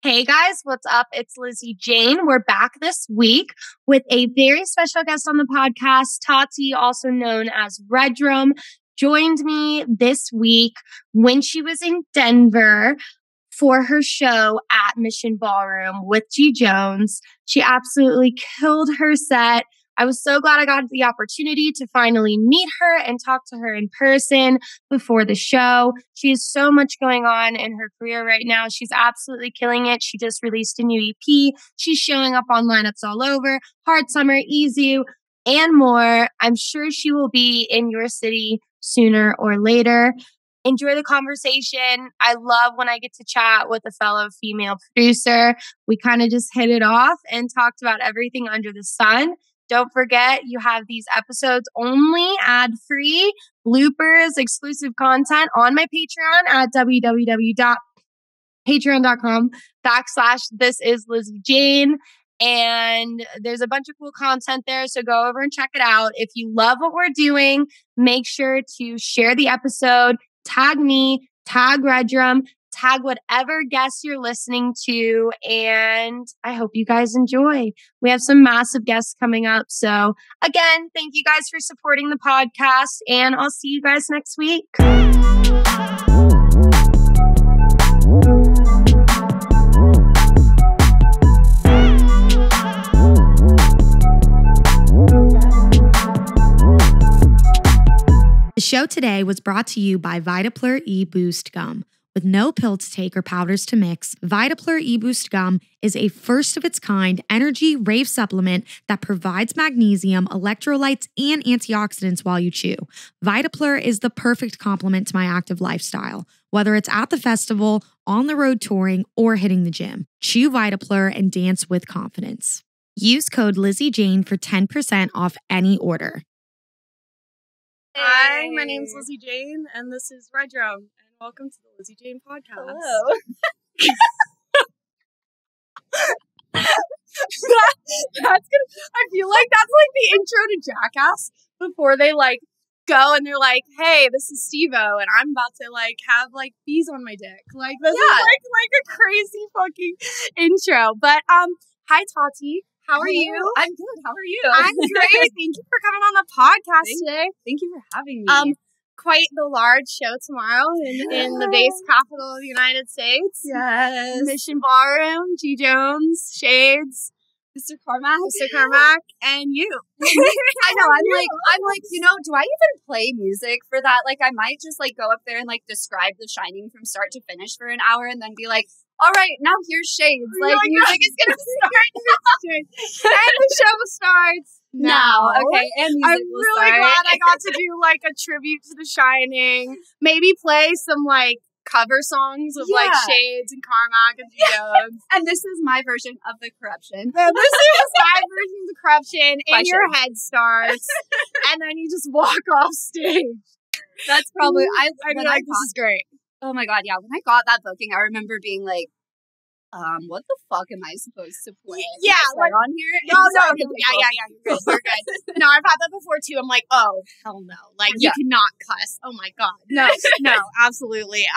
Hey guys, what's up? It's Lizzy Jane. We're back this week with a very special guest on the podcast. Tati, also known as Redrum, joined me this week when she was in Denver for her show at Mission Ballroom with G Jones. She absolutely killed her set. I was so glad I got the opportunity to finally meet her and talk to her in person before the show. She has so much going on in her career right now. She's absolutely killing it. She just released a new EP. She's showing up on lineups all over, Hard Summer, Easy, and more. I'm sure she will be in your city sooner or later. Enjoy the conversation. I love when I get to chat with a fellow female producer. We kind of just hit it off and talked about everything under the sun. Don't forget, you have these episodes only ad-free, bloopers, exclusive content on my Patreon at www.patreon.com/thisisLizzyJane. And there's a bunch of cool content there, so go over and check it out. If you love what we're doing, make sure to share the episode, tag me, tag Redrum, tag whatever guest you're listening to, and I hope you guys enjoy. We have some massive guests coming up. So again, thank you guys for supporting the podcast, and I'll see you guys next week. The show today was brought to you by Vitaplur E-Boost Gum. With no pill to take or powders to mix, Vitaplur E-Boost Gum is a first-of-its-kind energy rave supplement that provides magnesium, electrolytes, and antioxidants while you chew. Vitaplur is the perfect complement to my active lifestyle, whether it's at the festival, on the road touring, or hitting the gym. Chew Vitaplur and dance with confidence. Use code LizzyJane for 10% off any order. Hi, my name's Lizzy Jane, and this is Redrum, and welcome to the Lizzy Jane podcast. Hello. That's good. I feel like that's like the intro to Jackass before they like go and they're like, "Hey, this is Steve-O, and I'm about to like have like bees on my dick." Like this is like a crazy fucking intro. But hi Tati. How are you? I'm good. How are you? I'm great. Thank you for coming on the podcast today. Thank you for having me. Quite the large show tomorrow in the base capital of the United States. Yes. Mission Ballroom, G Jones, Shades, Mr. Carmack, and you. I know. I'm like, do I even play music for that? Like, I might just like go up there and like describe The Shining from start to finish for an hour, and then be like, all right, now here's Shades. Like, music is gonna start. And the show starts now. Okay, and music I'm really glad I got to do like a tribute to The Shining. Maybe play some like cover songs of like Shades and Carmack and G Jones. And this is my version of The Corruption. This is my version of The Corruption. And your head starts, and then you just walk off stage. That's probably this is great. Oh my god, yeah. When I got that booking, I remember being like, what the fuck am I supposed to play? Yeah, like on here? No, you're good. No, I've had that before too. I'm like, oh hell no, like you cannot cuss. Oh my god, no, absolutely.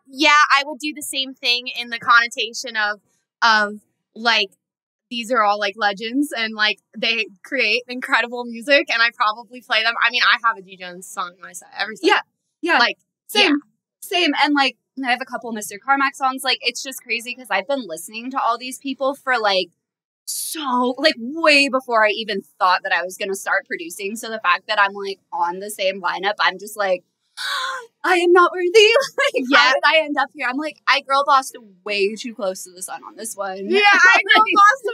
Yeah, I would do the same thing in the connotation of like these are all like legends and like they create incredible music, and I probably play them. I mean, I have a G Jones song in my set every set. Yeah, like same, and like. I have a couple of Mr. Carmack songs. Like, it's just crazy because I've been listening to all these people for like way before I even thought that I was going to start producing. So the fact that I'm like on the same lineup, I'm just like, I am not worthy. Like, how did I end up here? I'm like, I girl bossed way too close to the sun on this one. Yeah, I girl bossed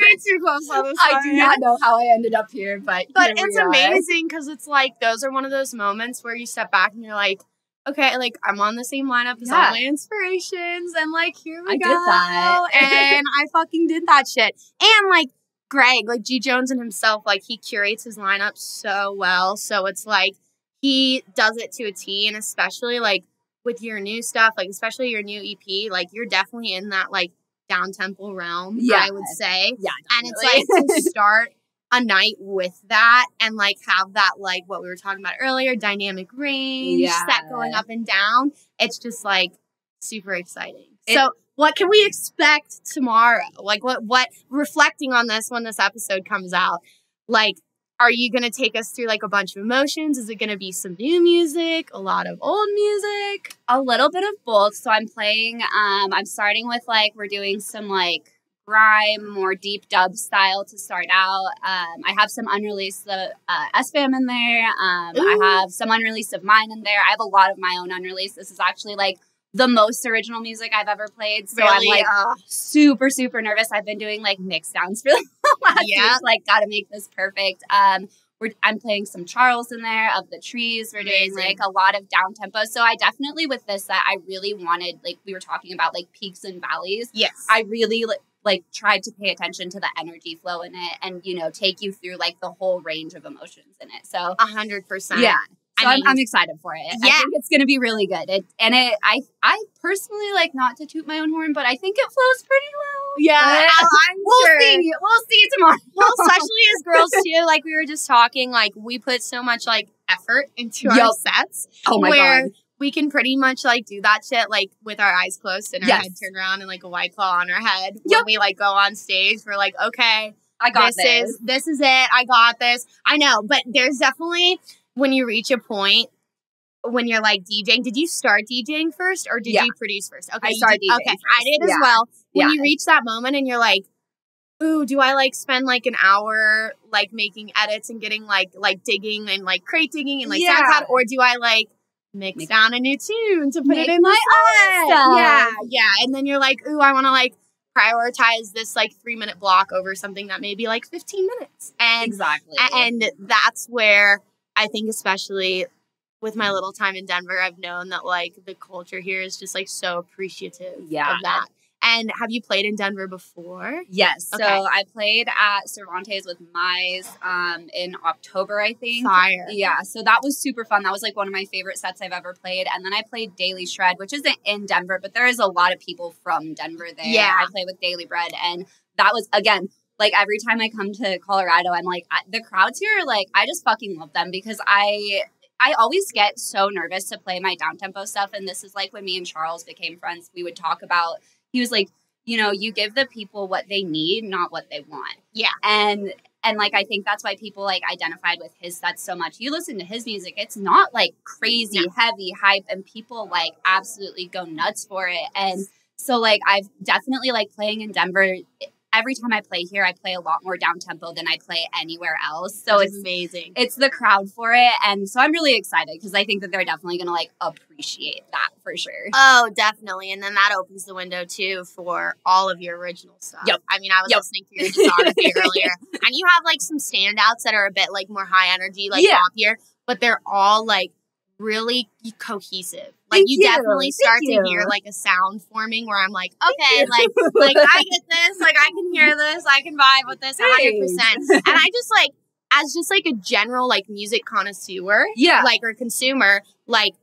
way too close on this one. I do not know how I ended up here, but it's amazing because it's like those are one of those moments where you step back and you're like, okay, like, I'm on the same lineup as all my inspirations, and, like, here we go. I did that. And I fucking did that shit. And, like, Greg, like, G Jones and himself, like, he curates his lineup so well, so it's, like, he does it to a T, and especially, like, with your new stuff, like, especially your new EP, like, you're definitely in that, like, down-tempo realm, I would say. Yeah, definitely. And it's, like, to start a night with that and like have that like what we were talking about earlier, dynamic range set going up and down. It's just like super exciting. So what can we expect tomorrow? Like, what reflecting on this when this episode comes out, like, are you going to take us through like a bunch of emotions? Is it going to be some new music, a lot of old music? A little bit of both. So I'm playing, I'm starting with like, we're doing some like grime, more deep dub style to start out. I have some unreleased SFAM in there. I have some unreleased of mine in there. I have a lot of my own unreleased. This is actually like the most original music I've ever played. So really? I'm like super, super nervous. I've been doing like mix downs for the last week. Like, gotta make this perfect. I'm playing some Charles in there, Of the Trees. We're doing like a lot of down tempo. So I definitely, with this set, I really wanted, like we were talking about, like peaks and valleys. Yes. I really like tried to pay attention to the energy flow in it and, you know, take you through like the whole range of emotions in it. So 100%. Yeah. So I'm excited for it. Yeah. I think it's going to be really good. I personally, like, not to toot my own horn, but I think it flows pretty well. Yeah. We'll see tomorrow. Well, especially as girls too, like we were just talking, like we put so much like effort into our sets. Oh my God. We can pretty much like do that shit like with our eyes closed and our head turned around and like a white claw on our head. When we like go on stage, we're like, okay, I got this. This is it. I got this. I know, but there's definitely, when you reach a point when you're like DJing, did you start DJing first or did you produce first? Okay, I started DJing Okay, first. I did as well. When you reach that moment and you're like, ooh, do I like spend like an hour like making edits and getting like digging and like crate digging and like SoundCloud, or do I like mix down a new tune to put it in my stuff? Yeah. And then you're like, ooh, I want to like prioritize this like 3-minute block over something that may be like 15 minutes. And exactly. And that's where I think, especially with my little time in Denver, I've known that like the culture here is just like so appreciative of that. And have you played in Denver before? Yes. Okay. So I played at Cervantes with Mize in October, I think. Fire. Yeah. So that was super fun. That was like one of my favorite sets I've ever played. And then I played Daily Shred, which isn't in Denver, but there is a lot of people from Denver there. Yeah. I play with Daily Bread. And that was, again, like every time I come to Colorado, I'm like, the crowds here, like, I just fucking love them because I always get so nervous to play my down-tempo stuff. And this is like when me and Charles became friends, we would talk about, he was like, you know, you give the people what they need, not what they want. Yeah. And like, I think that's why people like identified with his sets so much. You listen to his music, it's not like crazy, heavy hype, and people like absolutely go nuts for it. And so like, I've definitely like playing in Denver. Every time I play here, I play a lot more down tempo than I play anywhere else. So it's amazing. It's the crowd for it. And so I'm really excited because I think that they're definitely going to like appreciate that for sure. Oh, definitely. And then that opens the window too for all of your original stuff. Yep. I mean, I was listening to your discography earlier, and you have like some standouts that are a bit like more high energy, like poppier, but they're all like really cohesive. Like you definitely start to hear like a sound forming where I'm like, okay, like I get this, like I can hear this, I can vibe with this 100%. And I just like, as just like a general like music connoisseur, like or consumer, like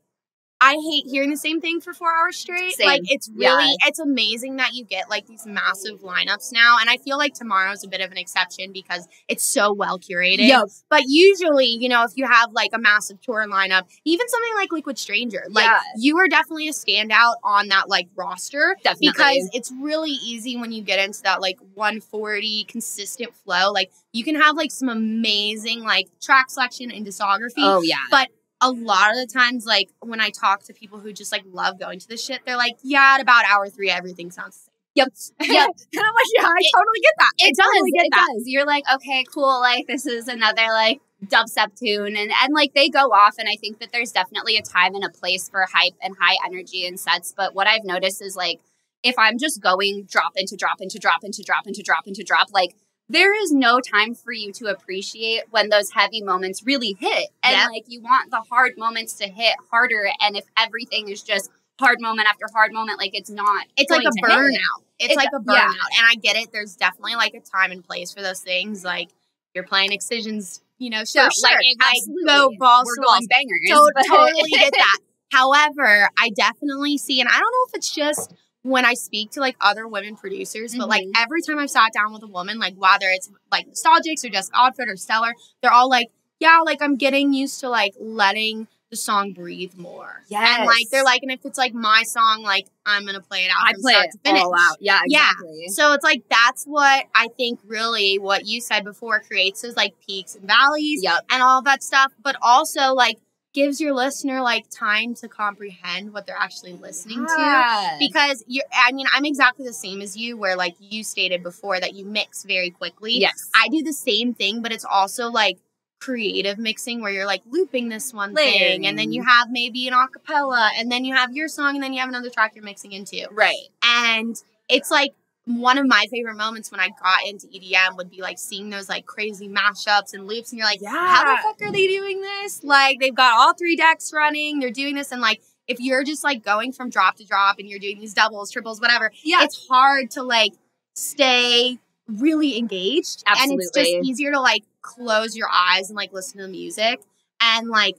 I hate hearing the same thing for 4 hours straight. Same. Like it's really, it's amazing that you get like these massive lineups now. And I feel like tomorrow's a bit of an exception because it's so well curated. Yep. But usually, you know, if you have like a massive tour lineup, even something like Liquid Stranger, like you are definitely a standout on that like roster. Definitely. Because it's really easy when you get into that like 140 consistent flow. Like you can have like some amazing like track selection and discography. Oh yeah. But a lot of the times, like, when I talk to people who just, like, love going to this shit, they're like, yeah, at about hour 3, everything sounds the same. Yep. And I'm like, yeah, I totally get that. It does. You're like, okay, cool. Like, this is another, like, dubstep tune. And like, they go off. And I think that there's definitely a time and a place for hype and high energy in sets. But what I've noticed is, like, if I'm just going drop into drop into drop into drop into drop into drop, like, there is no time for you to appreciate when those heavy moments really hit. And like, you want the hard moments to hit harder. And if everything is just hard moment after hard moment, like it's not. It's like a burnout. It's like a burnout. And I get it. There's definitely like a time and place for those things. Like you're playing Excision's, you know, show. Sure, like, absolutely. Go balls We're to walls. going bangers. Totally get that. However, I definitely see, and I don't know if it's just when I speak to like other women producers, but like every time I've sat down with a woman, like whether it's like Nostalgics or Jessica Oddfoot or Stellar, they're all like, yeah, like I'm getting used to like letting the song breathe more. Yes. And like they're like, and if it's like my song, like I'm gonna play it out I from play start it to finish. all out. Yeah, exactly. Yeah. So it's like that's what I think really what you said before creates those like peaks and valleys and all that stuff, but also like gives your listener like time to comprehend what they're actually listening to. Because I'm exactly the same as you, where like you stated before that you mix very quickly. Yes. I do the same thing, but it's also like creative mixing where you're like looping this one thing and then you have maybe an acapella and then you have your song and then you have another track you're mixing into. Right. And it's like one of my favorite moments when I got into EDM would be like seeing those like crazy mashups and loops and you're like, how the fuck are they doing this? Like they've got all 3 decks running, they're doing this, and like if you're just like going from drop to drop and you're doing these doubles, triples, whatever, it's hard to like stay really engaged. Absolutely. And it's just easier to like close your eyes and like listen to the music. And like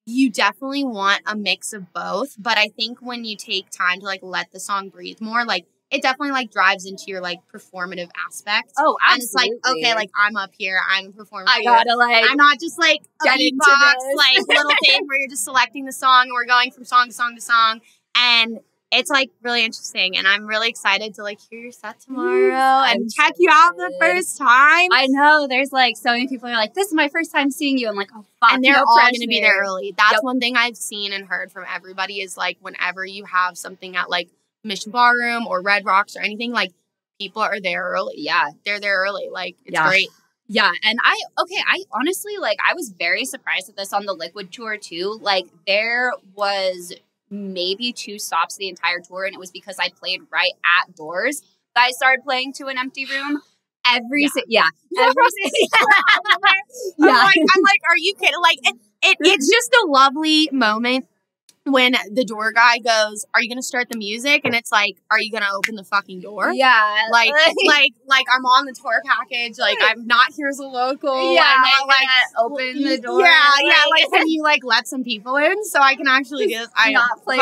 you definitely want a mix of both. But I think when you take time to like let the song breathe more, like it definitely like drives into your like performative aspect. Oh, absolutely. And it's like, okay, like I'm up here, I'm performing. I gotta like, I'm not just like a get into beatbox, this. like little thing where you're just selecting the song and we're going from song to song to song. And it's like really interesting, and I'm really excited to like hear your set tomorrow and check you out the first time. I know there's like so many people are like, this is my first time seeing you. I'm like, oh fuck, and they're all going to be there early. That's Yep. one thing I've seen and heard from everybody is like whenever you have something at like Mission Ballroom or Red Rocks or anything, like people are there early. Yeah, they're there early. Like it's great. Yeah, and I honestly like I was very surprised at this on the Liquid tour too. Like there was maybe 2 stops the entire tour, and it was because I played right at doors that I started playing to an empty room. Every I'm like, are you kidding? Like it's just a lovely moment when the door guy goes, are you going to start the music? And it's like, are you going to open the fucking door? Yeah. Like I'm on the tour package. Like, I'm not here as a local. Yeah. I'm not like open the door. Yeah. Like, can you like let some people in so I can actually do this? I not play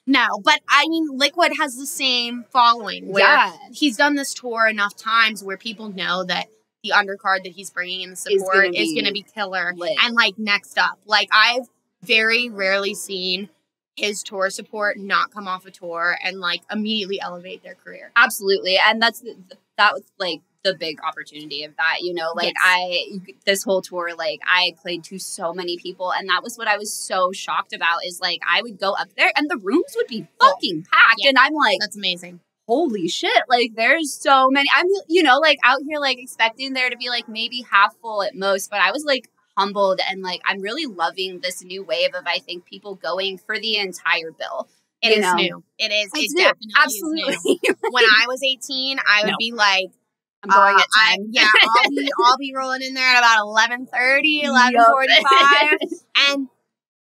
No, but I mean, Liquid has the same following where he's done this tour enough times where people know that the undercard that he's bringing in the support is going to be killer. Lit. And like next up, like I've very rarely seen his tour support not come off a tour and like immediately elevate their career. Absolutely. And that was like the big opportunity of that, you know, like this whole tour, like I played to so many people, and that was what I was so shocked about is like I would go up there and the rooms would be fucking packed. And I'm like, that's amazing. Holy shit. Like there's so many, I'm, you know, like out here, like expecting there to be like maybe half full at most, but I was like humbled, and like I'm really loving this new wave of I think people going for the entire bill. It is new. It is. It definitely absolutely is new. When I was 18, I would be like, I'm going at 10. I'll be rolling in there at about 11:30, 11:45. And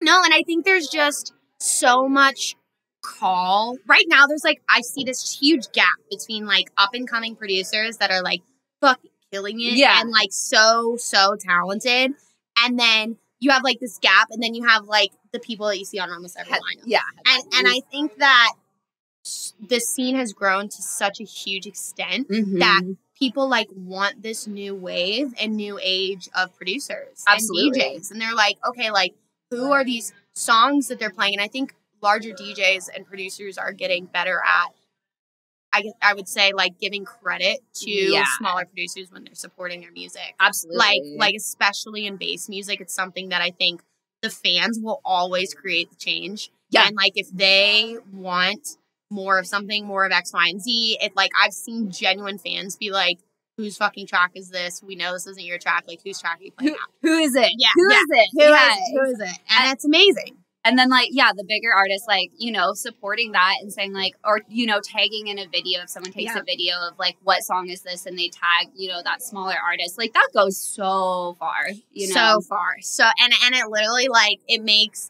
I think there's just so much call right now. There's like I see this huge gap between like up and coming producers that are like fucking killing it and like so talented, and then you have like this gap, and then you have like the people that you see on almost every lineup. Yeah, and I think that the scene has grown to such a huge extent that people like want this new wave and new age of producers and DJs, and they're like, okay, like who are these songs that they're playing? And I think larger DJs and producers are getting better at, I would say, like giving credit to smaller producers when they're supporting their music. Absolutely. Like especially in bass music, it's something that I think the fans will always create the change. Yeah. And like if they want more of something, more of X, Y, and Z, it like I've seen genuine fans be like, whose fucking track is this? We know this isn't your track. Like whose track are you playing out? Who is it? Yeah. Who is it? Who is it? And it's amazing. And then, like, the bigger artists, like, you know, supporting that and saying, like, or, you know, tagging in a video. If someone takes a video of, like, what song is this? And they tag, you know, that smaller artist. Like, that goes so far, you know? So far. So, and it literally, like, it makes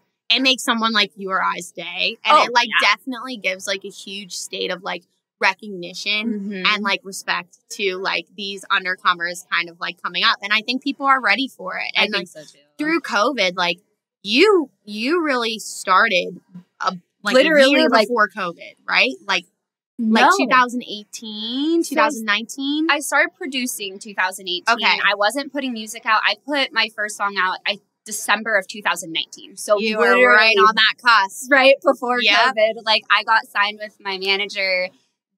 someone like you or I's day. And it, like, definitely gives, like, a huge state of, like, recognition and, like, respect to, like, these undercomers kind of, like, coming up. And I think people are ready for it. And, I think so, too. Through COVID, like, you really started literally a year before COVID, right? Like 2018, 2019. I started producing 2018. Okay. I wasn't putting music out. I put my first song out, I December of 2019. So you were right on that cusp. Right before COVID. Like, I got signed with my manager,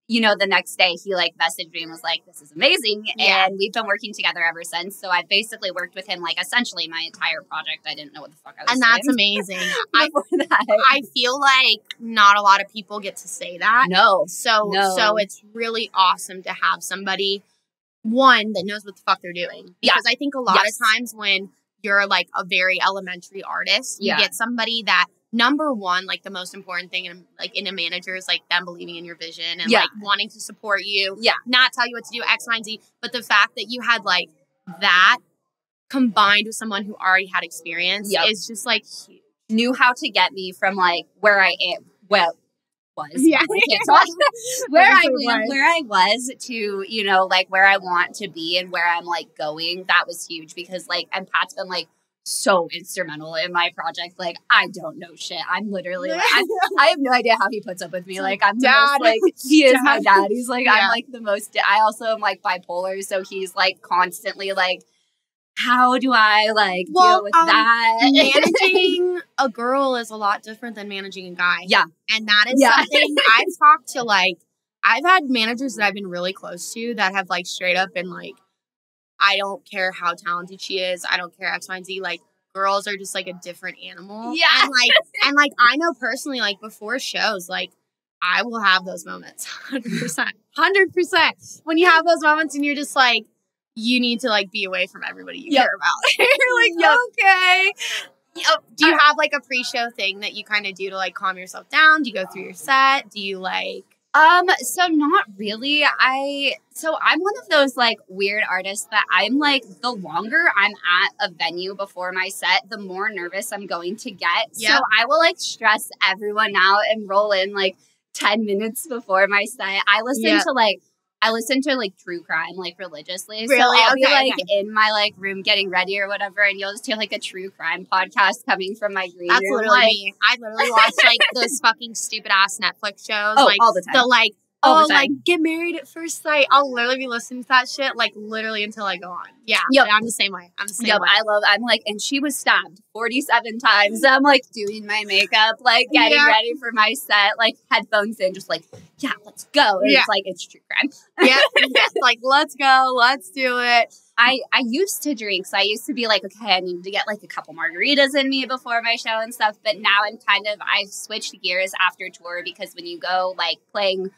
you know, the next day. He, like, messaged me and was like, this is amazing. Yeah. And we've been working together ever since. So I basically worked with him, like, essentially my entire project. I didn't know what the fuck I was And doing. that's amazing. Before that. I feel like not a lot of people get to say that. No. So it's really awesome to have somebody, one, that knows what the fuck they're doing. Because I think a lot of times when you're like a very elementary artist, you get somebody that, number one, like the most important thing in a manager is like them believing in your vision and like wanting to support you. Yeah. Not tell you what to do, X, Y, and Z. But the fact that you had like that combined with someone who already had experience is just like huge. Knew how to get me from like where I am. Well, was. Yeah. where I was to, you know, like where I want to be and where I'm like going. That was huge because like, and Pat's been like so instrumental in my project. Like, I don't know shit. I'm literally like, I have no idea how he puts up with me. Like, I'm dad. The most, like, he is my dad. He's like, I'm like the most, I also am like bipolar. So he's like constantly like, how do I like deal with that? Managing a girl is a lot different than managing a guy. Yeah. And that is something I've talked to, like, I've had managers that I've been really close to that have like straight up been like, I don't care how talented she is. I don't care X, Y, and Z. Like, girls are just like a different animal. Yeah. And like I know personally, like before shows, like I will have those moments. 100%. 100%. When you have those moments and you're just like, you need to like be away from everybody you care about. You're like, okay. Do you have like a pre-show thing that you kind of do to like calm yourself down? Do you go through your set? Do you like... So not really. I'm one of those like weird artists that I'm like, the longer I'm at a venue before my set, the more nervous I'm going to get. Yep. So I will like stress everyone out and roll in like 10 minutes before my set. I listen to like true crime, like religiously. Really? So I'll be like in my like room getting ready or whatever, and you'll just hear like a true crime podcast coming from my green That's room. literally like, me. I literally watch like those fucking stupid ass Netflix shows. Oh, like all the time. The like, all the time. like Get Married at First Sight. I'll literally be listening to that shit like literally until I go on. Yeah. Yep. I'm the same way. Way. I'm like, and she was stabbed 47 times. I'm like doing my makeup, like getting ready for my set, like headphones in, just like, yeah, let's go. And it's like, it's true crime. Like, let's go. Let's do it. I used to drink, so I used to be like, okay, I need to get like a couple margaritas in me before my show and stuff. But now I've switched gears after tour because when you go like playing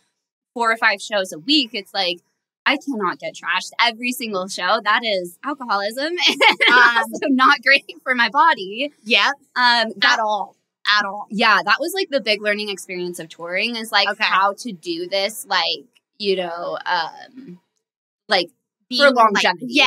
4 or 5 shows a week, it's like, I cannot get trashed every single show. That is alcoholism and also not great for my body. Yep. At all. Yeah, that was like the big learning experience of touring is like how to do this, like, you know, like for longevity.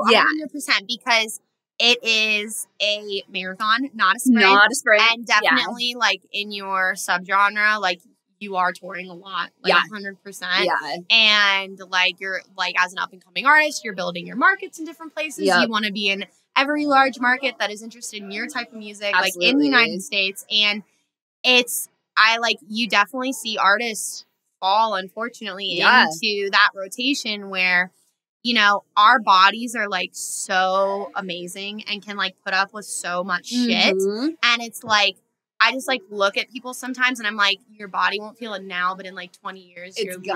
Like, 100%, because it is a marathon, not a sprint. And definitely like in your subgenre, like you are touring a lot, like 100%. Yeah. And like you're like as an up and coming artist, you're building your markets in different places. You want to be in every large market that is interested in your type of music, like in the United States. And you definitely see artists fall, unfortunately, into that rotation where, you know, our bodies are like so amazing and can like put up with so much shit. And it's like, I just like look at people sometimes and I'm like, your body won't feel it now, but in like 20 years, it's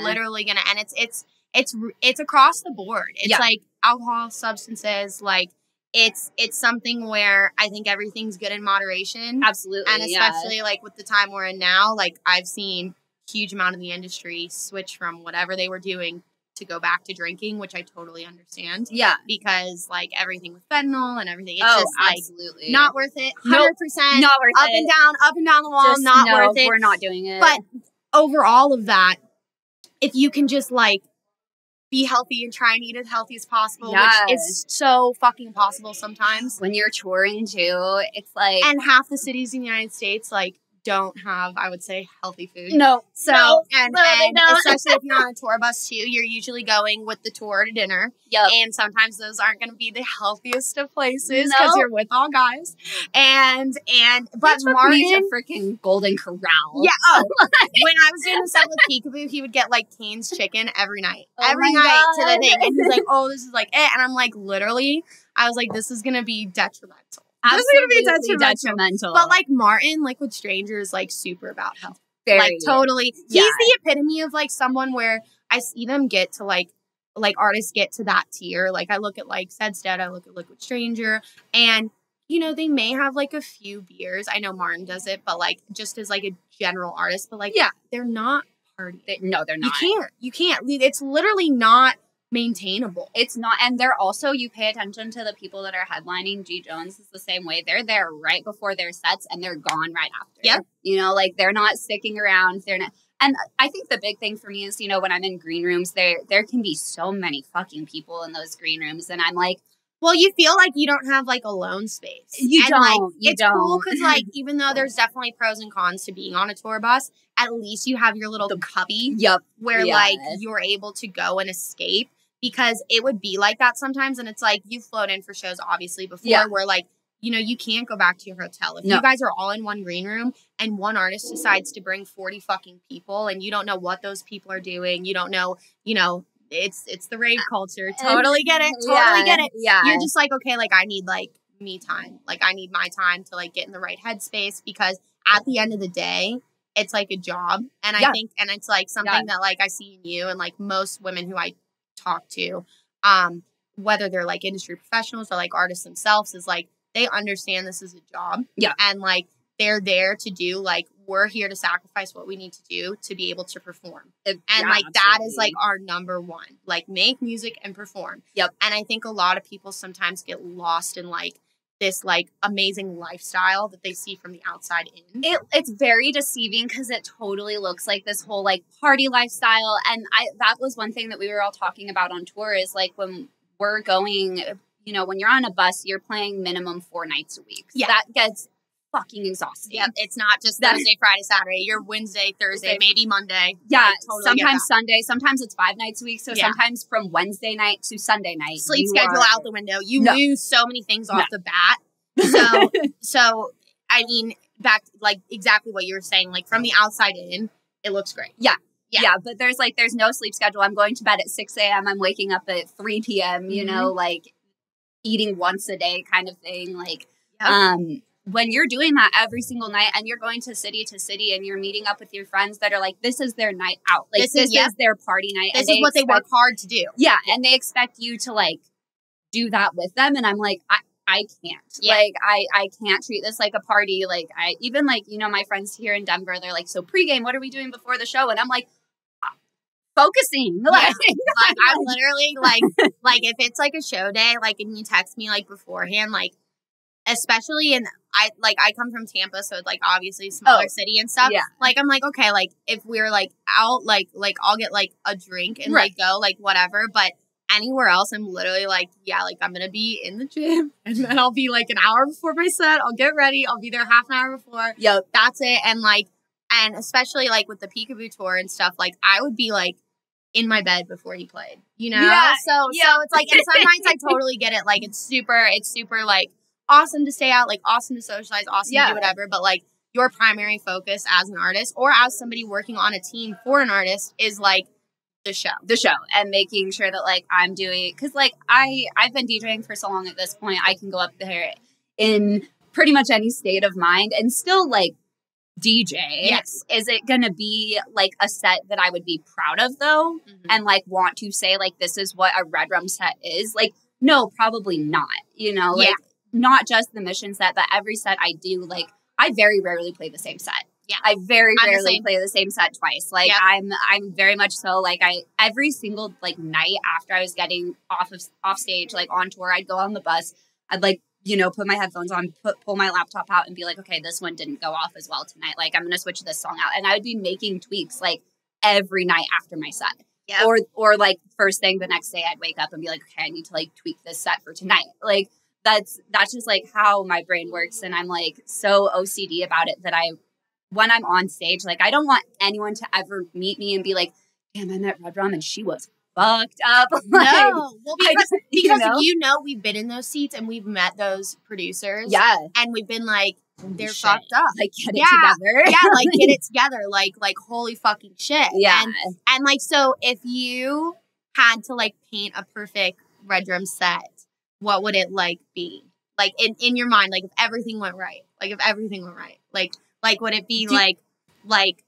literally gonna, and it's across the board. It's like alcohol, substances, like it's something where I think everything's good in moderation. Absolutely. And especially like with the time we're in now, like I've seen huge amount of the industry switch from whatever they were doing to go back to drinking, which I totally understand. Yeah. Because like everything with fentanyl and everything, it's just absolutely like not worth it. 100% not worth up it. Up and down the wall, just not worth it. We're not doing it. But over all of that, if you can just like be healthy and try and eat as healthy as possible, which is so fucking impossible sometimes. When you're touring too, it's like, and half the cities in the United States like don't have, I would say, healthy food. No. So, and especially if you're on a tour bus too, you're usually going with the tour to dinner. Yep. And sometimes those aren't going to be the healthiest of places because you're with all guys. But Martin, a freaking Golden Corral. Yeah. Oh, when I was doing the set with Peekaboo, he would get like Cane's chicken every night. Every night to the thing. And he's like, oh, this is like it. And I'm like, literally, I was like, this is going to be detrimental. Absolutely detrimental. But like Martin, Liquid Strangers, like super about health. Very, like totally. yeah. He's the epitome of like someone where I see them get to like artists get to that tier. Like I look at like Sedstead, I look at Liquid Stranger, and you know, they may have like a few beers. I know Martin does it, but like just as like a general artist, but like, yeah, they're not partying. No, they're not. You can't. It's literally not maintainable. It's not. And they're also, you pay attention to the people that are headlining. G. Jones is the same way. They're there right before their sets and they're gone right after. Yep. You know, like they're not sticking around. They're not. And I think the big thing for me is, you know, when I'm in green rooms, there can be so many fucking people in those green rooms. And I'm like, well, you feel like you don't have like alone space. You don't. Like, it's cool because like even though there's definitely pros and cons to being on a tour bus, at least you have your little cubby. Yep. Where like you're able to go and escape, because it would be like that sometimes. And it's like you've flown in for shows obviously before where like, you know, you can't go back to your hotel. If you guys are all in one green room and one artist decides to bring 40 fucking people and you don't know what those people are doing, you don't know, you know, it's the rave culture. Totally get it. Totally get it. Yeah. You're just like, okay, like I need like me time. Like I need my time to like get in the right headspace, because at the end of the day, it's like a job. And I think, and it's like something that like I see in you and like most women who I talk to, whether they're like industry professionals or like artists themselves, is like, they understand this is a job. Yeah. And like, they're there to do, like, we're here to sacrifice what we need to do to be able to perform. And like, that is like our number one, like make music and perform. Yep. And I think a lot of people sometimes get lost in like this like amazing lifestyle that they see from the outside in. It's very deceiving because it totally looks like this whole like party lifestyle. And that was one thing that we were all talking about on tour, is like when we're going, you know, when you're on a bus, you're playing minimum 4 nights a week. So that gets fucking exhausting. Yep. It's not just Thursday, Friday, Saturday. You're Wednesday, Thursday, maybe Monday. Yeah. Sometimes Sunday. Sometimes it's 5 nights a week. So sometimes from Wednesday night to Sunday night. Sleep schedule out the window. You lose so many things off the bat. So I mean, back like exactly what you were saying, like from the outside in, it looks great. Yeah, but there's no sleep schedule. I'm going to bed at 6 a.m. I'm waking up at 3 p.m., you know, like eating once a day kind of thing. Like, when you're doing that every single night and you're going to city and you're meeting up with your friends that are like, this is their night out. Like, this is their party night. This is what they work hard to do. Yeah. And they expect you to like do that with them. And I'm like, I can't. Like, I can't treat this like a party. Like, I even like, you know, my friends here in Denver, they're like, so pregame, what are we doing before the show? And I'm like, focusing. Like, like I'm literally like if it's like a show day, like, and you text me like beforehand, like, especially in I come from Tampa, so it's like obviously smaller city and stuff. Yeah. Like I'm like, okay, like if we're like out, like I'll get like a drink and like go like whatever, but anywhere else I'm literally like, like I'm gonna be in the gym and then I'll be like an hour before my set, I'll get ready, I'll be there half an hour before. Yep. That's it. And like, and especially like with the Peekaboo tour and stuff, like I would be like in my bed before he played, you know? So it's like, and some nights I totally get it. Like it's super like awesome to stay out, like awesome to socialize, awesome to do whatever. But like your primary focus as an artist or as somebody working on a team for an artist is like the show and making sure that like I'm doing, because like I've been DJing for so long at this point, I can go up there in pretty much any state of mind and still like DJ. Yes. Is it going to be like a set that I would be proud of though? Mm-hmm. And like want to say like, this is what a Redrum set is? Like, no, probably not, you know, like not just the mission set, but every set I do, like I very rarely play the same set. Yeah. I very rarely play the same set twice. Like I'm very much so like every single like night after I was getting off stage, like on tour, I'd go on the bus. I'd like, you know, put my headphones on, pull my laptop out and be like, okay, this one didn't go off as well tonight. Like, I'm going to switch this song out. And I would be making tweaks like every night after my set. Yeah. Or like first thing the next day I'd wake up and be like, okay, I need to like tweak this set for tonight. Like, that's just like how my brain works. And I'm like so OCD about it that when I'm on stage, like I don't want anyone to ever meet me and be like, damn, I met Redrum and she was fucked up. Like, no, well, because you know we've been in those seats and we've met those producers. Yeah, and we've been like, they're fucked up. Like get it together. Yeah, like get it together. Like holy fucking shit. Yeah, and like so if you had to like paint a perfect Redrum set, what would it like be? Like in your mind, like if everything went right, like would it be like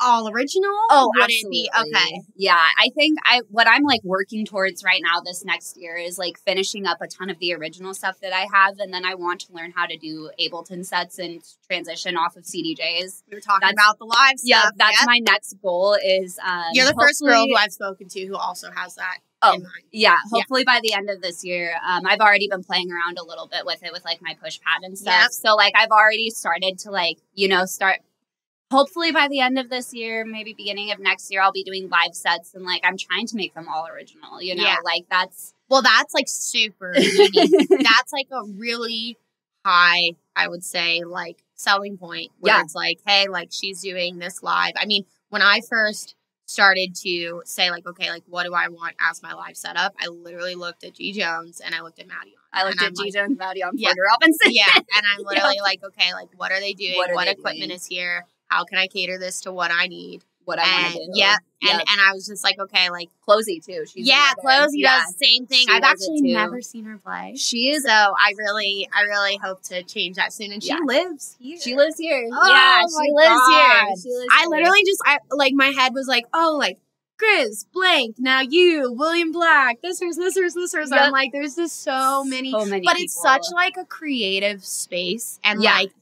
all original? Oh, would absolutely. It be okay? Yeah, I think what I'm like working towards right now this next year is like finishing up a ton of the original stuff that I have, and then I want to learn how to do Ableton sets and transition off of CDJs. We were talking about the live stuff. Yeah, that's my next goal. Is you're the first girl who I've spoken to who also has that. Oh, yeah. Hopefully by the end of this year, I've already been playing around a little bit with it with like my push pad and stuff. Yep. So like I've already started to like, start. Hopefully by the end of this year, maybe beginning of next year, I'll be doing live sets and like I'm trying to make them all original, like that's like super unique. That's like a really high, I would say, like selling point where it's like, hey, like she's doing this live. I mean, when I first started to say like, okay, like what do I want as my live setup? I literally looked at G Jones and I looked at Maddie. I looked at G Jones, Maddie on Porter Robinson. Yeah, and I'm literally like, okay, like what are they doing? What equipment is here? How can I cater this to what I need? What I want to do. Yeah. And I was just like, okay, like Closey too. Closey does the same thing. I've actually never seen her play. She is. So I really hope to change that soon. And she lives here. She lives here. Oh, yeah, she lives here. I literally just like my head was like, oh, like Chris blank. Now you, William Black. This. Yep. I'm like, there's just so many. But people. It's such like a creative space, and like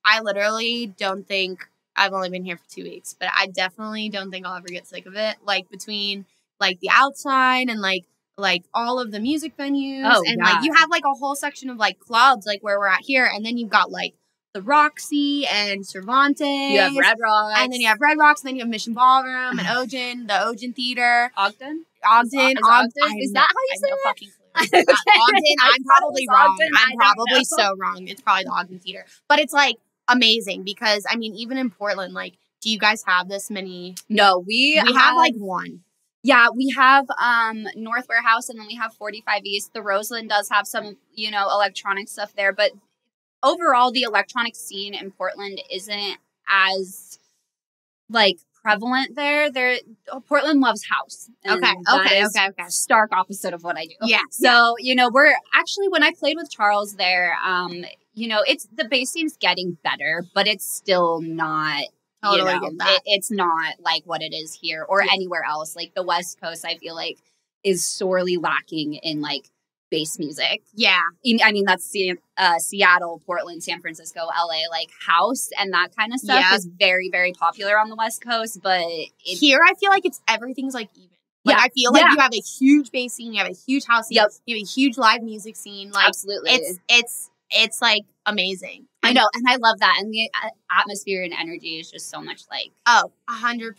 I literally don't think I've only been here for 2 weeks, but I definitely don't think I'll ever get sick of it. Like between like the outside and like all of the music venues like you have like a whole section of like clubs like where we're at here, and then you've got like the Roxy and Cervantes. You have Red Rocks. And then you have Red Rocks, and then you have Mission Ballroom and the Ogden Theater. Ogden. Is that how you say it? Fucking clue. Ogden. I'm probably wrong. I'm probably so wrong. It's probably the Ogden Theater. But it's like amazing because I mean, even in Portland, like, do you guys have this many? No, we have like one. Yeah, we have North Warehouse, and then we have 45 East. The Roseland does have some, electronic stuff there, but overall, the electronic scene in Portland isn't as like prevalent there. Portland loves house. Okay. Stark opposite of what I do. Yeah. So, we're actually, when I played with Charles there, it's the bass scene's getting better, but it's still not, totally get that. It's not like what it is here or anywhere else. Like the West Coast, I feel like is sorely lacking in like bass music. Yeah. I mean, that's Seattle, Portland, San Francisco, LA, like house and that kind of stuff is very, very popular on the West Coast. But here, I feel like everything's like even. Like, I feel like you have a huge bass scene, you have a huge house scene, you have a huge live music scene. Like, absolutely. It's like amazing. I know. And I love that. And the atmosphere and energy is just so much like. Oh, 100%.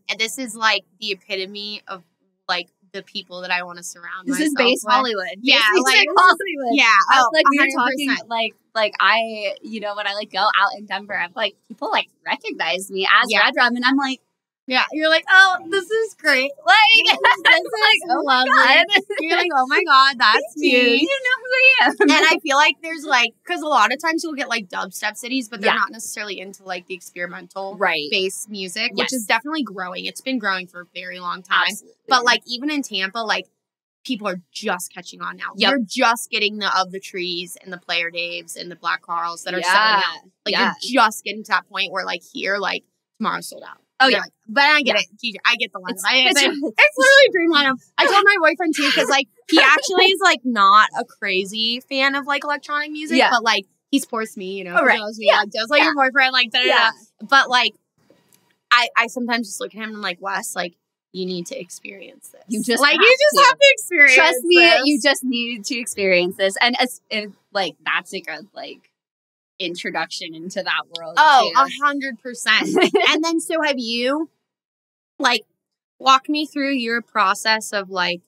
And this is like the epitome of like the people that I want to surround myself with. This is base Hollywood. Yeah. Like Hollywood. Yeah. Like we 100%. were talking like I, when I like go out in Denver, I'm like, people like recognize me as Redrum. And I'm like, yeah, you're like, oh, this is great. Like, this is like lovely. You're like, oh my god, that's me. You know who I am. And I feel like there's like, because a lot of times you'll get like dubstep cities, but they're not necessarily into like the experimental bass music, which is definitely growing. It's been growing for a very long time. Absolutely. But like even in Tampa, like people are just catching on now. You're just getting the Of the Trees and the Player Daves and the Black Carls that are selling out. Like you're just getting to that point where like here, like tomorrow's sold out. Oh, yeah. Like, but I get it. I get the lineup. It's literally a dream lineup. I told my boyfriend, too, because, like, he actually is, like, not a crazy fan of, like, electronic music. But, like, he supports me, Oh, right. Just like your boyfriend, like, da-da-da. But, like, I sometimes just look at him and I'm like, Wes, like, you need to experience this. You just have to experience Trust me, this. you just need to experience this. And, like, that's a good, like, introduction into that world. Oh, 100%. And then, so have you, like, walk me through your process of, like,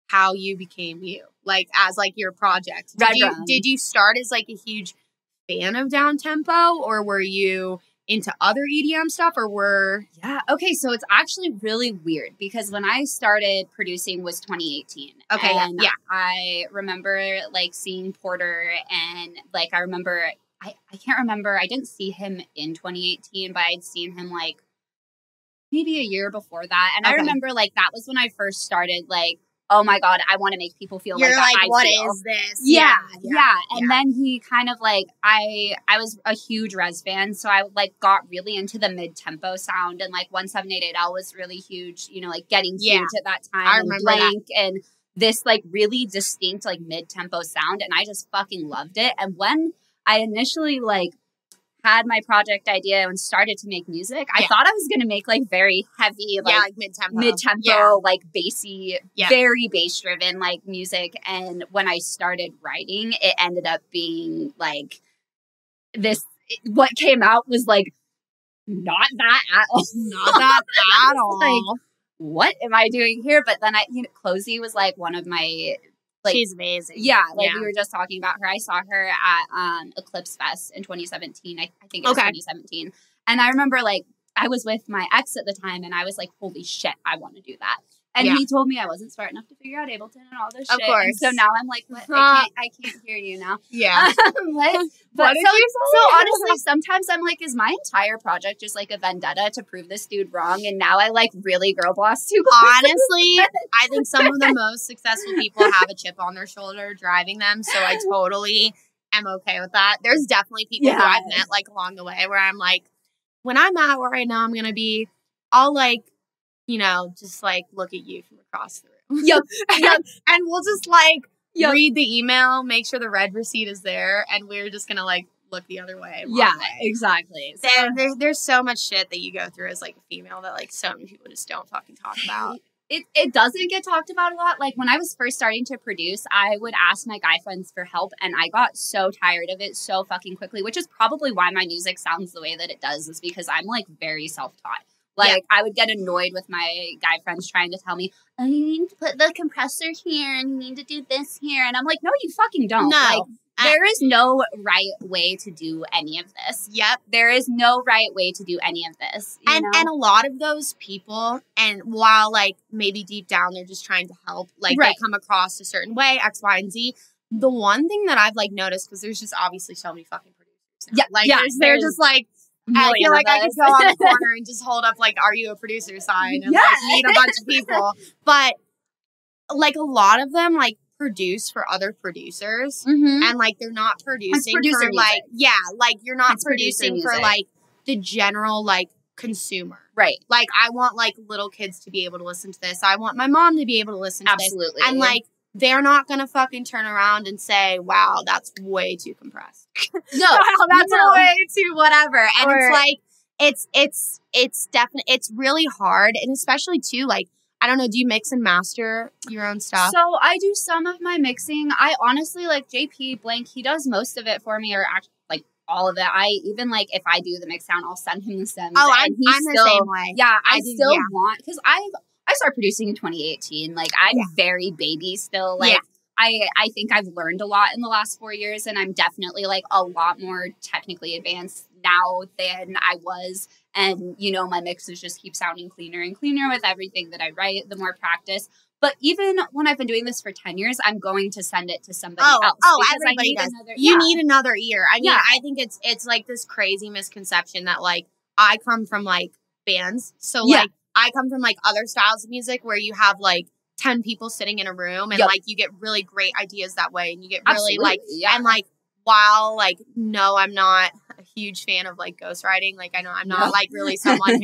how you became you, like, as, like, your project. Did you start as, like, a huge fan of down tempo, or were you into other EDM stuff, or were... Yeah, okay, so it's actually really weird, because when I started producing was 2018. Okay, and I remember, like, seeing Porter, and, like, I remember... I can't remember. I didn't see him in 2018, but I'd seen him like maybe a year before that. And I remember like that was when I first started like oh my God, I want to make people feel You're like I what feel. is this? Yeah. And then he kind of like, I was a huge Rez fan, so I like got really into the mid-tempo sound, and like 1788L was really huge, you know, like getting huge at that time. I remember Blank and this like really distinct like mid-tempo sound, and I just fucking loved it. And when I initially like had my project idea and started to make music, I thought I was going to make like very heavy, like mid-tempo, like bassy, very bass driven like music. And when I started writing, it ended up being like this, what came out was like, not that at all. Not that at all. Like, what am I doing here? But then Closey was like one of my, like, she's amazing. Yeah, like we were just talking about her. I saw her at Eclipse Fest in 2017. I think it was 2017. And I remember like I was with my ex at the time, and I was like, holy shit, I want to do that. And he told me I wasn't smart enough to figure out Ableton and all this shit. Of course. And so now I'm like, what? I can't hear you now. Yeah. But so honestly, sometimes I'm like, is my entire project just like a vendetta to prove this dude wrong? And now I like really girl boss too. Honestly, I think some of the most successful people have a chip on their shoulder driving them. So I totally am okay with that. There's definitely people who I've met like along the way where I'm like, when I'm at where right now I'm going to be, I'll like, you know, just like look at you from across the room. Yep. And we'll just like read the email, make sure the red receipt is there, and we're just gonna like look the other way. Exactly. So there's so much shit that you go through as like a female that like so many people just don't fucking talk about. It doesn't get talked about a lot. Like when I was first starting to produce, I would ask my guy friends for help, and I got so tired of it so fucking quickly, which is probably why my music sounds the way that it does, is because I'm like very self-taught. Like, I would get annoyed with my guy friends trying to tell me, oh, you need to put the compressor here and you need to do this here. And I'm like, no, you fucking don't. No. Like, there is no right way to do any of this. Yep. There is no right way to do any of this. And a lot of those people, and while like maybe deep down they're just trying to help, like they come across a certain way, X, Y, and Z. The one thing that I've like noticed, because there's just obviously so many fucking producers now. Like they're just like, I feel like I could go on the corner and just hold up, like, are you a producer sign? And, like, meet a bunch of people. But, like, a lot of them, like, produce for other producers. Mm-hmm. And, like, they're not producing for, music. Like, like, you're not producing for, like, the general, like, consumer. Right. Like, I want, like, little kids to be able to listen to this. I want my mom to be able to listen to this. Absolutely. And, like, they're not going to fucking turn around and say, wow, that's way too compressed. No. Wow, that's way too whatever. And it's like, it's definitely, it's really hard. And especially too, like, I don't know, do you mix and master your own stuff? So I do some of my mixing. I honestly, like, JP Blank, he does most of it for me, or actually, like, all of it. I even, like, if I do the mix sound, I'll send him the stems. Oh, I'm the same way. Yeah, I still want, because I started producing in 2018. Like, I'm very baby still. Like, I think I've learned a lot in the last 4 years, and I'm definitely, like, a lot more technically advanced now than I was. And, you know, my mixes just keep sounding cleaner and cleaner with everything that I write, the more practice. But even when I've been doing this for 10 years, I'm going to send it to somebody else. Oh, everybody does. You need another ear. I mean, I think it's like this crazy misconception that, like, I come from, like, bands. So, like, I come from, like, other styles of music where you have, like, 10 people sitting in a room and, like, you get really great ideas that way. And you get really, like, and, like, while, like, no, I'm not a huge fan of, like, ghostwriting. Like, I know I'm not, like, really someone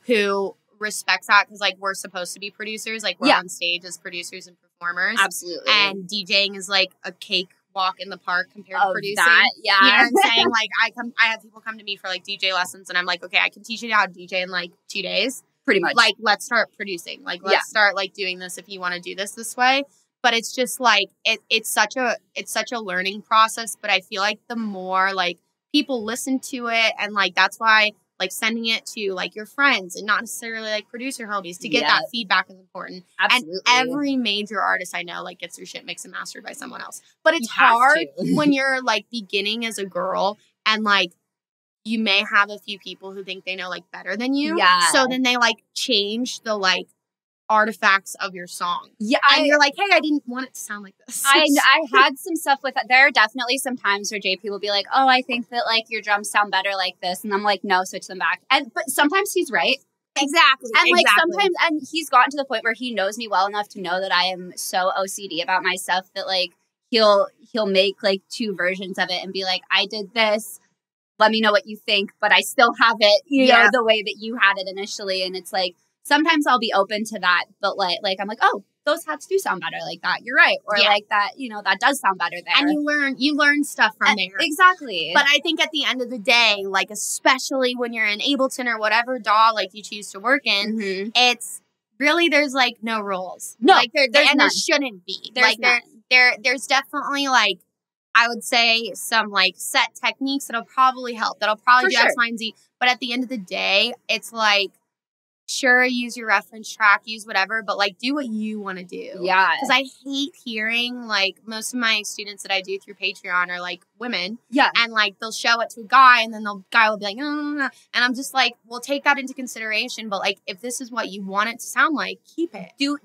who respects that, because, like, we're supposed to be producers. Like, we're on stage as producers and performers. Absolutely. And DJing is, like, a cake walk in the park compared to producing. Yeah. You know what I'm saying? Like, I have people come to me for, like, DJ lessons, and I'm like, okay, I can teach you how to DJ in, like, 2 days. Pretty much. Like, let's start producing. Like, let's start, like, doing this if you want to do this way. But it's just, like, it's such a learning process. But I feel like the more, like, people listen to it, and, like, that's why, like, sending it to, like, your friends and not necessarily, like, producer homies to get that feedback is important. Absolutely. And every major artist I know, like, gets their shit mixed and mastered by someone else. But it's hard when you're, like, beginning as a girl, and, like, you may have a few people who think they know, like, better than you. Yeah. So then they, like, change the, like, artifacts of your song. Yeah. And you're like, hey, I didn't want it to sound like this. I had some stuff with that. There are definitely some times where JP will be like, oh, I think that, like, your drums sound better like this. And I'm like, no, switch them back. But sometimes he's right. Exactly. And like sometimes, and he's gotten to the point where he knows me well enough to know that I am so OCD about my stuff that like he'll make like 2 versions of it and be like, I did this. Let me know what you think, but I still have it, you know, the way that you had it initially. And it's like, sometimes I'll be open to that, but like I'm like, oh, those hats do sound better like that. You're right. Or like that, you know, that does sound better there. And you learn stuff from there. Exactly. But I think at the end of the day, like, especially when you're in Ableton or whatever DAW, like, you choose to work in, it's really, there's like no rules. No, like there none. shouldn't be. There's like there's definitely like, I would say some like set techniques that'll probably help. That'll probably do X, Y, and Z. But at the end of the day, it's like, sure, use your reference track, use whatever, but like do what you want to do. Yeah. Because I hate hearing like most of my students that I do through Patreon are like women. Yeah. And like they'll show it to a guy and then the guy will be like, no. And I'm just like, well, take that into consideration. But like, if this is what you want it to sound like, keep it. You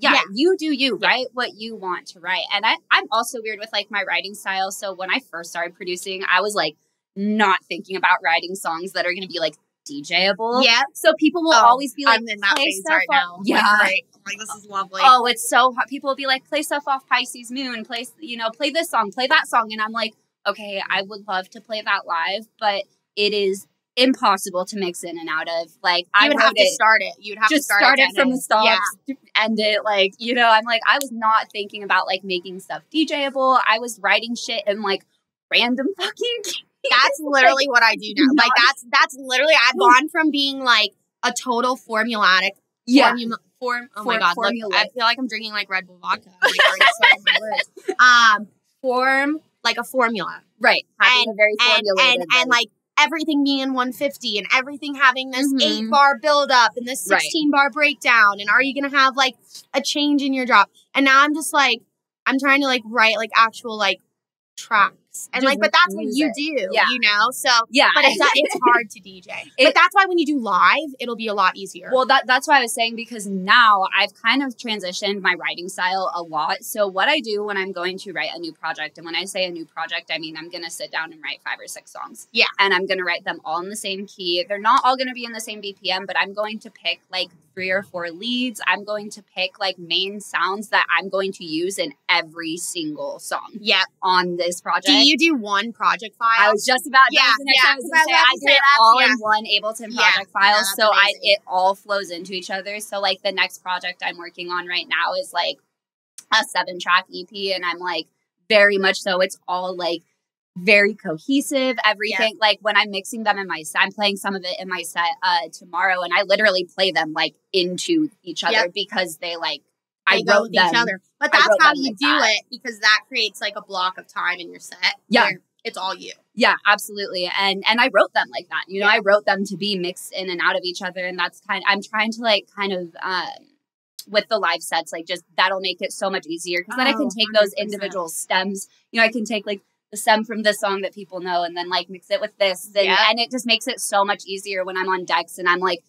do you, write what you want to write. And I'm also weird with like my writing style. So when I first started producing, I was like not thinking about writing songs that are going to be like DJable. Yeah. So people will always be like, I'm in that phase right now. Yeah. Like, this is lovely. Oh, it's so hot. People will be like, play stuff off Pisces Moon, play this song, play that song. And I'm like, okay, I would love to play that live, but it is impossible to mix in and out of. Like, you would have to start it. You'd have to start it from the start, end it. Like, you know, I'm like, I was not thinking about like making stuff DJable. I was writing shit in like random fucking That's literally what I do now. Like that's literally, I've gone from being like a total formulatic oh my god, look, I feel like I'm drinking like Red Bull vodka. I'm like already sweating my words. Form like a formula, right? Having a very formulated and like everything being in 150 and everything having this 8-bar build up and this 16-bar breakdown. And are you gonna have like a change in your drop? And now I'm just like, I'm trying to like write like actual like tracks. And like, but that's what you do, you know? So, but it's hard to DJ. But that's why when you do live, it'll be a lot easier. Well, that's why I was saying, because now I've kind of transitioned my writing style a lot. So what I do when I'm going to write a new project, and when I say a new project, I mean, I'm going to sit down and write 5 or 6 songs. Yeah. And I'm going to write them all in the same key. They're not all going to be in the same BPM, but I'm going to pick like 3 or 4 leads. I'm going to pick like main sounds that I'm going to use in every single song on this project. Do you do one project file? I was just about to I do it all in one Ableton project file, so it all flows into each other. So like the next project I'm working on right now is like a 7-track EP, and I'm like very much so it's all like very cohesive, everything. Like when I'm mixing them in my set, I'm playing some of it in my set tomorrow, and I literally play them like into each other because they like I wrote them. Each other. But that's how you do it, because that creates like a block of time in your set. Yeah. Where it's all you. Yeah, absolutely. And I wrote them like that. You know, I wrote them to be mixed in and out of each other. And that's I'm trying to like kind of with the live sets, like just that'll make it so much easier, because then I can take 100%. Those individual stems. You know, I can take like the stem from this song that people know and then like mix it with this. And it just makes it so much easier when I'm on decks and I'm like,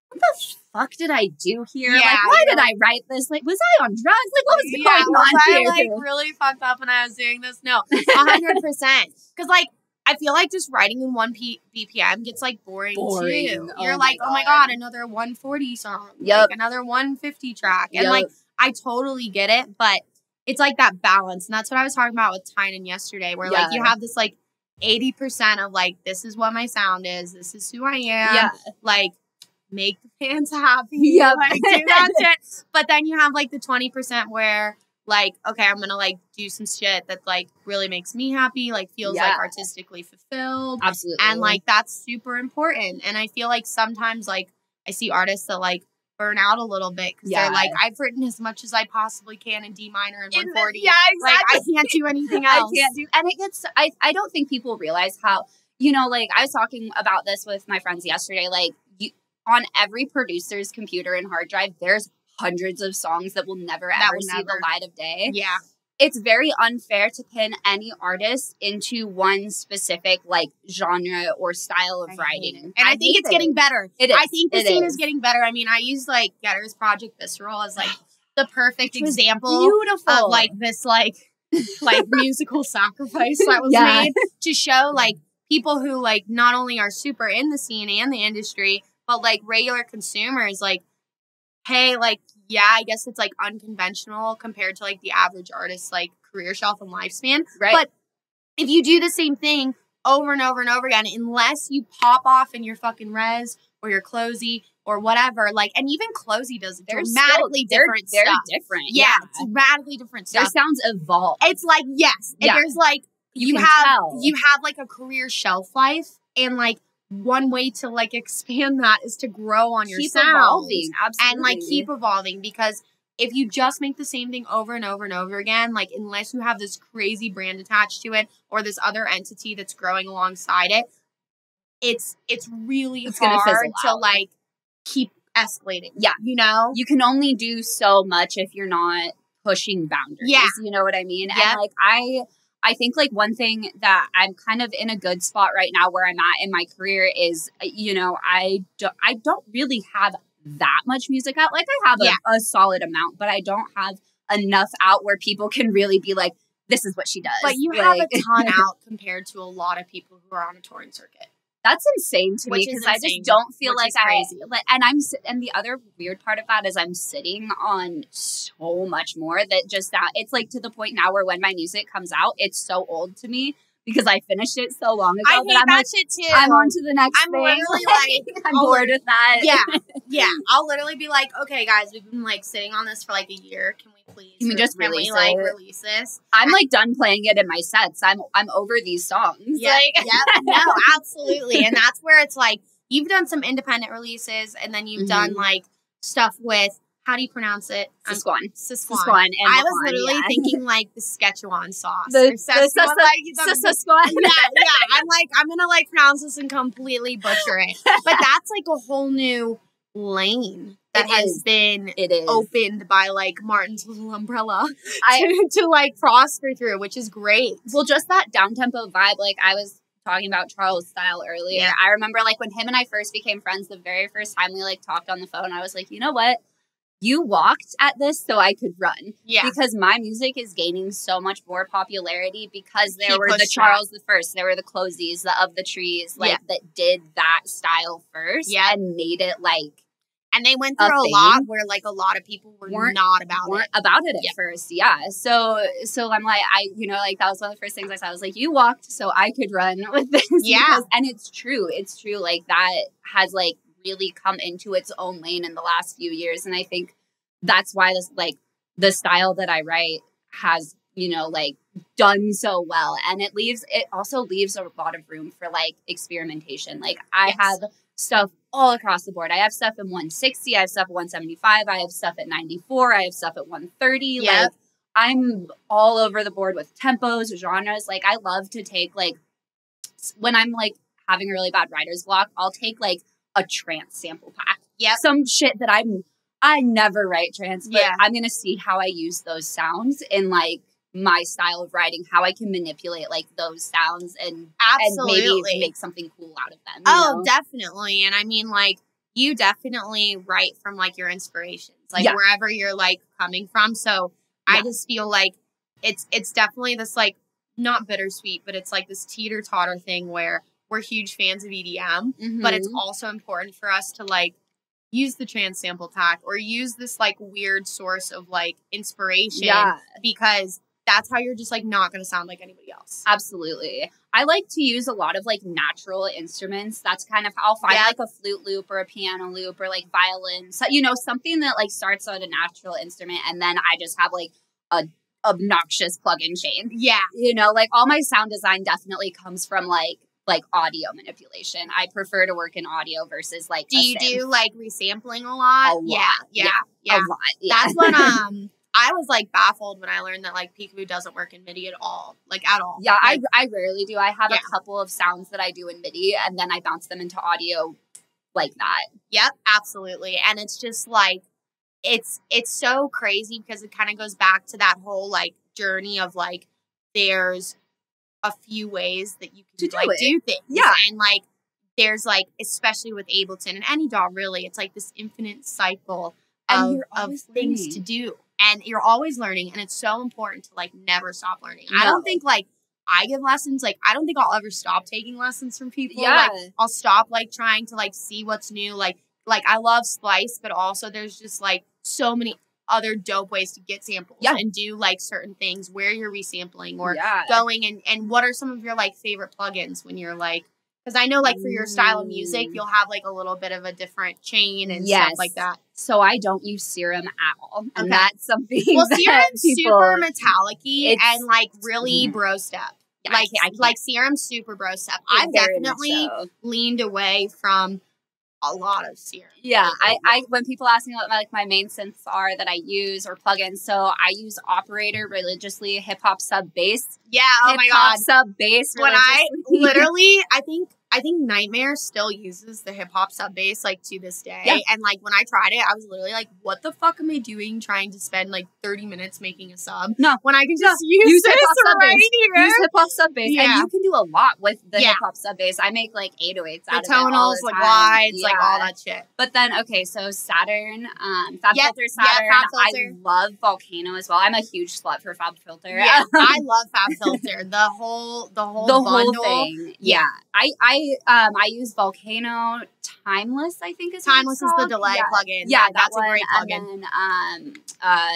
what the fuck did I do here? Like, why did I write this? Like, was I on drugs? Like, what was going on here? I like really fucked up when I was doing this? No, 100%. Because like, I feel like just writing in 1 BPM gets like boring too. You're like, oh my god, another 140 song. Like, another 150 track. And like, I totally get it, but it's like that balance. And that's what I was talking about with Tynan yesterday, where like you have this like 80% of like, this is what my sound is. This is who I am. Like, make the fans happy. Like, do that shit. But then you have like the 20% where like, okay, I'm gonna like do some shit that like really makes me happy, like feels like artistically fulfilled. Absolutely. And like that's super important. And I feel like sometimes like I see artists that like burn out a little bit because they're like, I've written as much as I possibly can in D minor and 140. Like I can't do anything else. I can't do, and it gets. I don't think people realize how, you know, like I was talking about this with my friends yesterday. Like on every producer's computer and hard drive, there's hundreds of songs that will never see the light of day. Yeah. It's very unfair to pin any artist into one specific like genre or style of writing. And I think it's getting better. It is. I think the scene is getting better. I mean, I use like Getter's Project Visceral as like the perfect example of like this like musical sacrifice that was made to show like people who like not only are super in the scene and the industry, But like regular consumers, like, hey, like, yeah, I guess it's like unconventional compared to like the average artist's like career shelf and lifespan. Right. But if you do the same thing over and over and over again, unless you pop off in your fucking res or your closey or whatever, like, and even closey does dramatically different stuff. They're different. Yeah, it's radically different stuff. Their sounds evolve. It's like, yes. And there's like, you can have tell. like a career shelf life, and like one way to like expand that is to grow on your Keep sound. evolving. Absolutely. And like keep evolving, because if you just make the same thing over and over and over again, like unless you have this crazy brand attached to it or this other entity that's growing alongside it, it's really hard to like keep escalating. Yeah. You know? You can only do so much if you're not pushing boundaries. Yeah. You know what I mean? Yeah. And like I think like one thing that I'm kind of in a good spot right now where I'm at in my career is, you know, I don't really have that much music out. Like I have a solid amount, but I don't have enough out where people can really be like, this is what she does. But you like, have a ton out compared to a lot of people who are on a touring circuit. That's insane to me, because I just don't feel like and the other weird part of that is I'm sitting on so much more that it's like to the point now where when my music comes out, it's so old to me because I finished it so long ago. I hate that like, shit too. I'm on to the next I'm thing. literally like, I'm bored with that. Yeah. I'll literally be like, okay, guys, we've been like sitting on this for like a year. Can we please? Can we just release it? Like release this? I'm like done playing it in my sets. I'm over these songs. Yeah, no, absolutely. And that's where it's like you've done some independent releases, and then you've done like stuff with, how do you pronounce it? SSKWAN. And I was literally thinking like the Szechuan sauce. The SSKWAN. Yeah. I'm like, I'm gonna like pronounce this and completely butcher it. But that's like a whole new lane that has been opened by like Martin's little umbrella to like prosper through, which is great. Well, just that down-tempo vibe, like I was talking about Charles' style earlier. Yeah. I remember like when him and I first became friends, the very first time we like talked on the phone, I was like, you know what? You walked at this so I could run. Yeah. Because my music is gaining so much more popularity because there were the Charles the First, there were the Closies, the Of the Trees, like that did that style first and made it like. And they went through a lot where like a lot of people weren't about it at first. Yeah. So I'm like, like that was one of the first things I said. I was like, you walked so I could run with this. Yeah. And it's true. It's true. Like that has like really come into its own lane in the last few years, and I think that's why this like the style that I write has like done so well, and it also leaves a lot of room for like experimentation. Like I have stuff all across the board. I have stuff in 160, I have stuff at 175, I have stuff at 94, I have stuff at 130. Like I'm all over the board with tempos, genres. Like I love to take like when I'm like having a really bad writer's block, I'll take like a trance sample pack. Yeah. Some shit that I never write trance, but I'm going to see how I use those sounds in like my style of writing, how I can manipulate like those sounds and maybe make something cool out of them. Oh, know? Definitely. And I mean, like you definitely write from like your inspirations, like wherever you're like coming from. So I just feel like it's definitely this like not bittersweet, but it's like this teeter-totter thing where we're huge fans of EDM, but it's also important for us to like use the trance sample pack or use this like weird source of like inspiration because that's how you're just like not going to sound like anybody else. Absolutely. I like to use a lot of like natural instruments. That's kind of how I'll find like a flute loop or a piano loop or like violin. So, something that like starts on a natural instrument and then I just have like a obnoxious plug-in chain. Yeah. Like all my sound design definitely comes from like audio manipulation. I prefer to work in audio versus like do you do like resampling a lot? A lot. Yeah. A lot. Yeah. That's when I was like baffled when I learned that like peekaboo doesn't work in MIDI at all. Like at all. Yeah, like, I rarely do. I have a couple of sounds that I do in MIDI and then I bounce them into audio like that. Yep, absolutely. And it's just like it's so crazy because it kind of goes back to that whole like journey of like there's a few ways that you can do things. Yeah. And like there's like, especially with Ableton and any DAW really, it's like this infinite cycle of things to do. And you're always learning, and it's so important to like never stop learning. No. I don't think like I give lessons, like, I don't think I'll ever stop taking lessons from people. Yeah. Like, I'll stop, like, trying to, like, see what's new. Like, I love Splice, but also there's just, like, so many other dope ways to get samples and do, like, certain things where you're resampling or going and what are some of your, like, favorite plugins when you're, like, because I know, like, for your style of music, you'll have, like, a little bit of a different chain and stuff like that. So I don't use Serum at all. And that's something Well, that Serum's people, super metallic-y and, like, really bro step. Yeah, like, I can't. Like, Serum's super bro step. I've definitely leaned away from a lot of Serum. Yeah, I when people ask me what my main synths are that I use or plugins, so I use Operator religiously, hip hop sub bass. Yeah, oh my god, sub bass. When I literally, I think Nightmare still uses the hip hop sub bass, like, to this day. Yeah. And, like, when I tried it, I was literally like, what the fuck am I doing trying to spend, like, 30 minutes making a sub? No. When I can just use this right here. Use hip hop sub bass. Yeah. And you can do a lot with the hip hop sub bass. I make, like, 808s out of it all the tonals, like, glides, like, all that shit. But then, okay, so Saturn, Fab Filter Saturn. Yeah, Fab Filter. I love Volcano as well. I'm a huge slut for Fab Filter. Yeah, I love Fab Filter. The whole thing. Yeah. I use Volcano Timeless, I think is Timeless is the delay plugin. Yeah, that's a great plugin. And then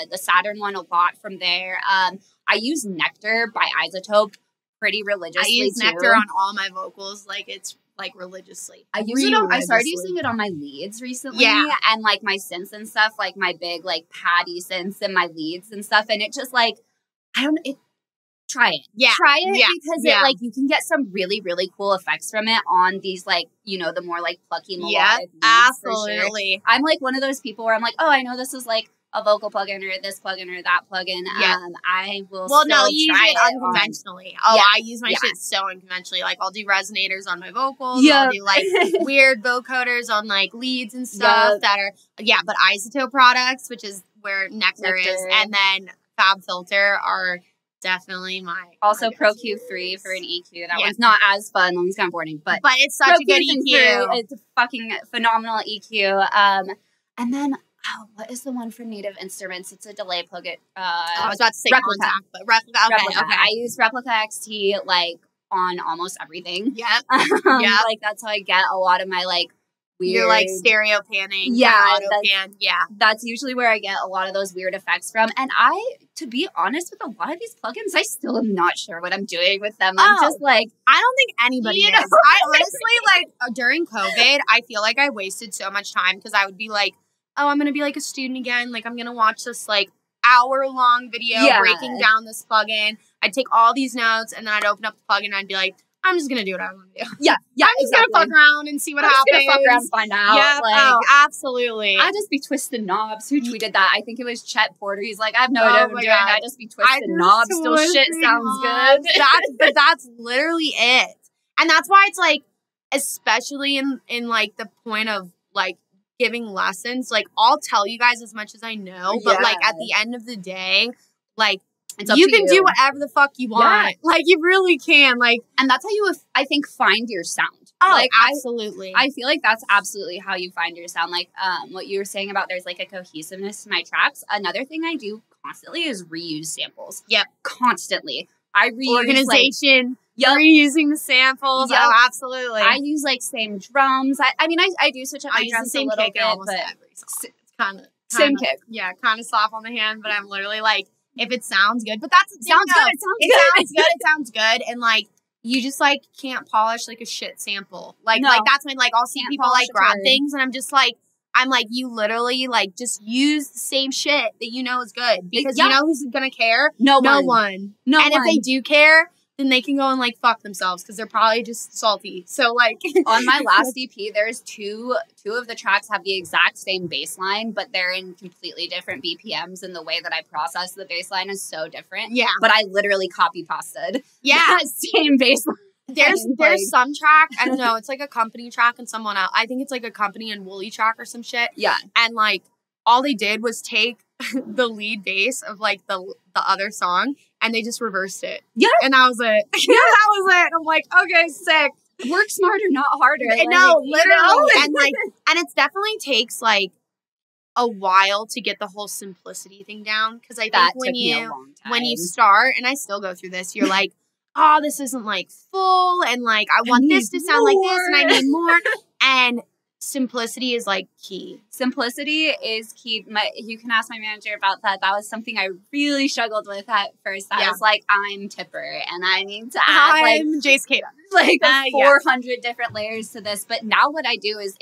the Saturn one a lot from there. I use Nectar by Isotope pretty religiously. I use Nectar on all my vocals, like it's like religiously. I started using it on my leads recently. Yeah. And like my synths and stuff, like my big like Patty synths and my leads and stuff. And it just like try it. Yeah. Try it because it like you can get some really, really cool effects from it on these like, you know, the more like plucky melodic leads. Absolutely. Sure. I'm like one of those people where I'm like, oh, I know this is like a vocal plugin or this plugin or that plugin. Yeah. I will you use it unconventionally. I use my shit so unconventionally. Like I'll do resonators on my vocals. Yeah. I'll do like weird vocoders on like leads and stuff that are but Isotope products, which is where Nectar is, and then Fab Filter are definitely my Pro Q3 for an EQ. That one's not as fun. That one's kind of boring, but it's such a good EQ. It's a fucking phenomenal EQ. And then what is the one from Native Instruments? It's a delay plugin. I was about to say Replica. Contact, but Replica. Okay. I use Replica XT like on almost everything. Yeah. Like that's how I get a lot of my like weird. You're like stereo panning. Auto pan. Yeah. That's usually where I get a lot of those weird effects from. And to be honest with a lot of these plugins, I still am not sure what I'm doing with them. I'm just like, I don't think anybody is. I honestly like during COVID, I feel like I wasted so much time because I would be like, oh, I'm going to be like a student again. Like I'm going to watch this like hour-long video breaking down this plugin. I'd take all these notes and then I'd open up the plugin and I'd be like, I'm just going to do what I want to do. Yeah. I'm just going to fuck around and see what happens. I'm just going to fuck around and find out. Yeah. Like, absolutely. I just be twisting knobs. Who tweeted that? I think it was Chet Porter. He's like, I have no idea what I'm doing. I just be twisting knobs. Still shit sounds good. That's literally it. And that's why it's like, especially in like the point of like giving lessons, like I'll tell you guys as much as I know, but like at the end of the day, like you can do whatever the fuck you want. Yeah. Like you really can. Like, and that's how you, I think, find your sound. Oh, like, absolutely. I feel like that's absolutely how you find your sound. Like, what you were saying about there's like a cohesiveness to my tracks. Another thing I do constantly is reuse samples. Yep, constantly. I reuse organization. Reusing the samples. Yep. Oh, absolutely. I use like same drums. I mean, I do switch up my drums a little bit, but it's kind of same kick. Yeah, kind of soft on the hand, but I'm literally like, if it sounds good, but that's the thing, sounds good. It sounds good, and like you just like can't polish like a shit sample. Like that's when like I'll see people like grab things, and I'm like, you literally like just use the same shit that you know is good because you know who's gonna care? No one. And if they do care, then they can go and like fuck themselves because they're probably just salty. So like on my last EP, there's two of the tracks have the exact same bass line, but they're in completely different BPMs, and the way that I process the bass line is so different. Yeah. But I literally copy pasted. Yeah. That same bass line. There's some track, I don't know, it's like a company track and someone else. I think it's like a company and Woolly track or some shit. Yeah. And like all they did was take the lead bass of like the other song and they just reversed it. Yeah. And that was it. That was it. I'm like, okay, sick. Work smarter, not harder. Like, no, literally. And it definitely takes like a while to get the whole simplicity thing down. Because I think when you start, and I still go through this, you're like, oh, this isn't like full, and like I want this to sound like this, and I need more. And simplicity is like key. Simplicity is key. You can ask my manager about that. That was something I really struggled with at first. I was like, I'm Tipper, and I need to add I'm Jace Cada. Like 400 different layers to this. But now what I do is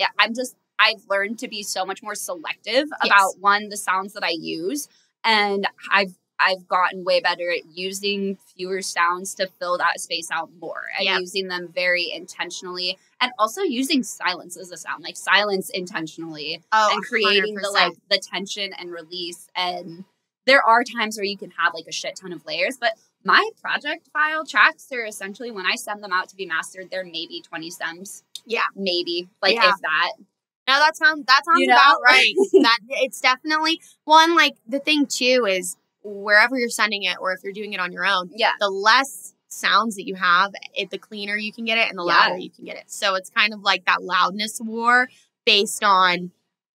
I've learned to be so much more selective about the sounds that I use, and I've gotten way better at using fewer sounds to fill that space out more and using them very intentionally, and also using silence as a sound, like silence intentionally, and creating 100%. the tension and release. And there are times where you can have like a shit ton of layers, but my project file tracks are essentially, when I send them out to be mastered, they're maybe 20 stems. Yeah. Maybe. Like if that. No, that sounds about right. That it's definitely one, like the thing too is, wherever you're sending it, or if you're doing it on your own, the less sounds that you have, the cleaner you can get it, and the louder you can get it. So it's kind of like that loudness war based on,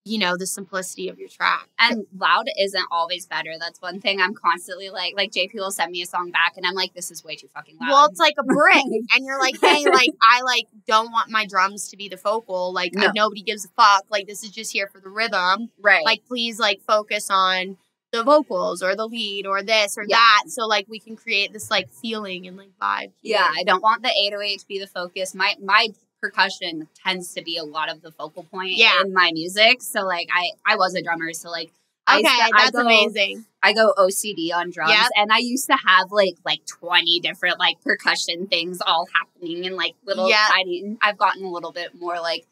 the simplicity of your track. And loud isn't always better. That's one thing I'm constantly like JP will send me a song back, and I'm like, this is way too fucking loud. Well, it's like a brick, and you're like, hey, like I don't want my drums to be the focal. Like nobody gives a fuck. Like this is just here for the rhythm. Right. Like please, like focus on the vocals or the lead or this or that, so like we can create this like feeling and like vibe here. I don't want the 808 to be the focus. My percussion tends to be a lot of the focal point in my music. So like I was a drummer, so like that's amazing. I go OCD on drums, and I used to have like 20 different like percussion things all happening in like little tiny. I've gotten a little bit more like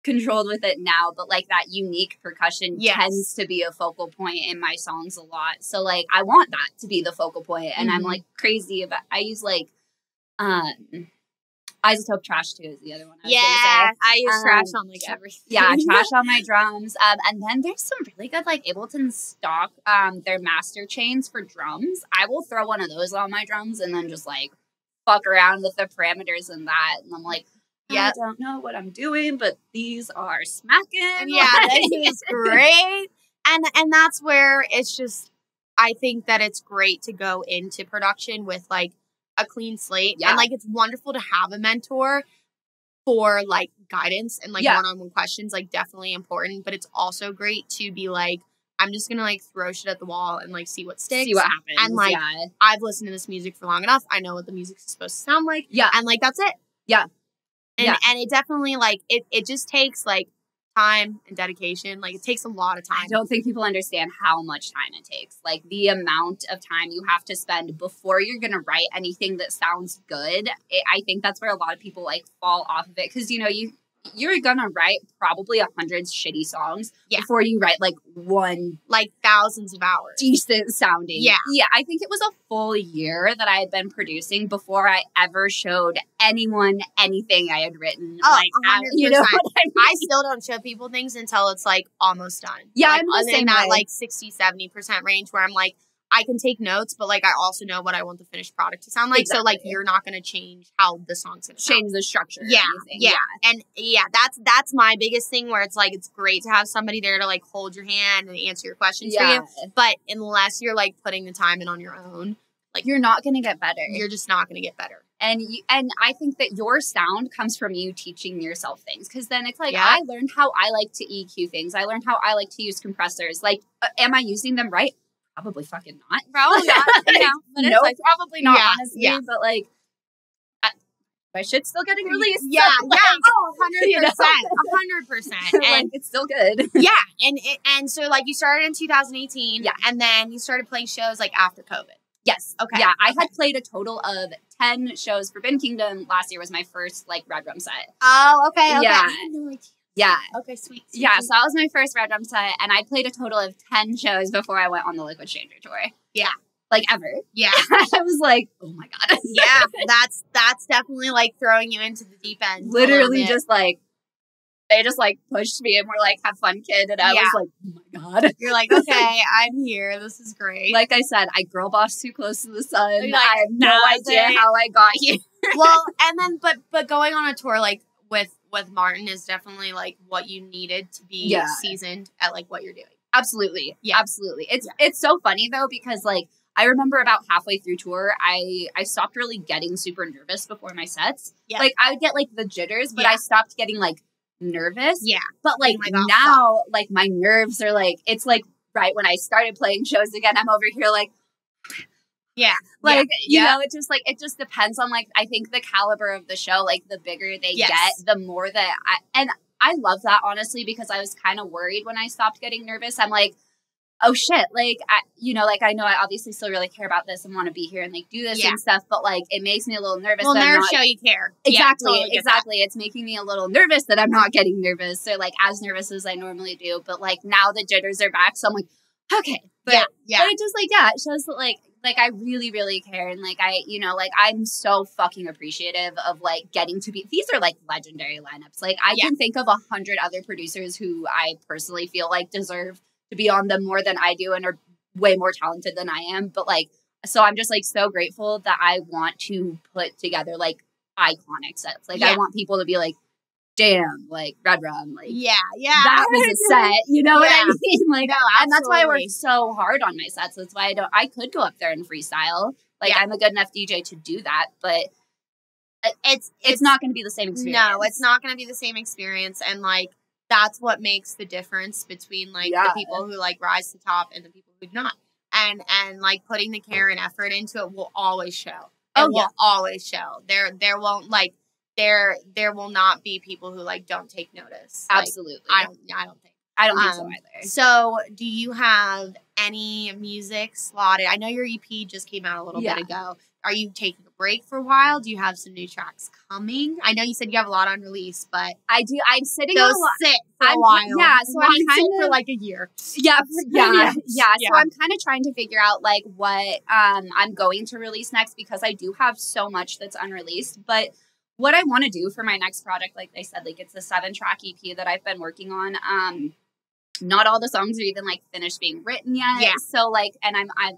controlled with it now, but like that unique percussion tends to be a focal point in my songs a lot. So like I want that to be the focal point, and I'm like crazy about. I use like Isotope Trash too is the other one. I use trash on like everything. Yeah, trash on my drums. And then there's some really good like Ableton stock. Their master chains for drums. I will throw one of those on my drums and then just like fuck around with the parameters and that, and I'm like, I don't know what I'm doing, but these are smacking. Yeah, this is great. And that's where it's just, I think that it's great to go into production with like a clean slate. And like it's wonderful to have a mentor for like guidance and like one-on-one questions, like definitely important. But it's also great to be like, I'm just gonna like throw shit at the wall and like see what sticks. See what happens. And like I've listened to this music for long enough. I know what the music's supposed to sound like. Yeah. And like that's it. Yeah. And it definitely, like, it just takes, like, time and dedication. Like, it takes a lot of time. I don't think people understand how much time it takes. Like, the amount of time you have to spend before you're going to write anything that sounds good. I think that's where a lot of people, like, fall off of it. Because, you're going to write probably 100 shitty songs before you write, like, one. Like, thousands of hours. Decent sounding. Yeah. Yeah, I think it was a full year that I had been producing before I ever showed anyone anything I had written. Oh, like, 100%. You know what I mean? I still don't show people things until it's, like, almost done. Yeah, like, I'm the same in that, way. like, 60-70% range where I'm, like, I can take notes, but, like, I also know what I want the finished product to sound like. Exactly. So, like, you're not going to change how the song's going to sound. Change the structure. Yeah. And, that's my biggest thing where it's, like, it's great to have somebody there to, like, hold your hand and answer your questions for you. But unless you're, like, putting the time in on your own, like, you're not going to get better. You're just not going to get better. And I think that your sound comes from you teaching yourself things. Because then it's like, I learned how I like to EQ things. I learned how I like to use compressors. Like, am I using them right? Probably fucking not. Probably not. But it's like, probably not, honestly. Yeah. But like, my shit's still getting released. Yeah. Oh, 100%. 100%. And like, it's still good. Yeah. And so like you started in 2018. Yeah. And then you started playing shows like after COVID. Yes. Okay. Yeah. I had played a total of 10 shows for Bin Kingdom. Last year was my first like Redrum set. Oh, okay. Yeah. I had no idea. Yeah. Okay, sweet. Yeah, so that was my first Redrum set, and I played a total of 10 shows before I went on the Liquid Stranger tour. Yeah. Like, ever. Yeah. I was like, oh my God. Yeah, that's definitely, like, throwing you into the deep end. Literally just, like, they just, like, pushed me and were like, have fun, kid, and I was like, oh my God. You're like, okay, I'm here. This is great. Like I said, I girl bossed too close to the sun. Like, I have no idea how I got here. Well, and then, but going on a tour, like, with Martin is definitely like what you needed to be seasoned at like what you're doing. Absolutely. Yeah. Absolutely. It's so funny though, because like I remember about halfway through tour, I stopped really getting super nervous before my sets. Yeah. Like I would get like the jitters, but I stopped getting like nervous. Yeah. But like now, like my nerves are like, it's like right when I started playing shows again, I'm over here like, like, you know, it just depends on like, I think the caliber of the show, like the bigger they get, the more that I love that honestly, because I was kind of worried when I stopped getting nervous. I'm like, oh shit, like, I know I obviously still really care about this and want to be here and like do this and stuff, but like it makes me a little nervous. Well, nerves show you care. Exactly, exactly. It's making me a little nervous that I'm not getting nervous or like as nervous as I normally do. But like now the jitters are back, so I'm like, okay, but it just like it shows that like I really, really care. And like I'm so fucking appreciative of like getting to be, these are like legendary lineups. Like I can think of 100 other producers who I personally feel like deserve to be on them more than I do and are way more talented than I am. But like, so I'm just like so grateful that I want to put together like iconic sets. Like I want people to be like, damn, like Redrum, like that was a set, you know what I mean? Like, and that's why I work so hard on my sets. That's why I could go up there and freestyle. Like I'm a good enough DJ to do that, but it's not going to be the same experience. No, it's not going to be the same experience, and like that's what makes the difference between like the people who like rise to the top and the people who do not. And like putting the care and effort into it will always show. It will always show. There won't like. There will not be people who like don't take notice. Absolutely. Like, I don't think so either. So do you have any music slotted? I know your EP just came out a little bit ago. Are you taking a break for a while? Do you have some new tracks coming? I know you said you have a lot on release, but I do. I'm sitting on a lot. Sit for a while. Yeah, so I'm kind of for like a year. Yeah. So I'm kind of trying to figure out like what I'm going to release next, because I do have so much that's unreleased, but what I want to do for my next project, like I said, like it's a 7-track EP that I've been working on. Not all the songs are even like finished being written yet. Yeah. So like, and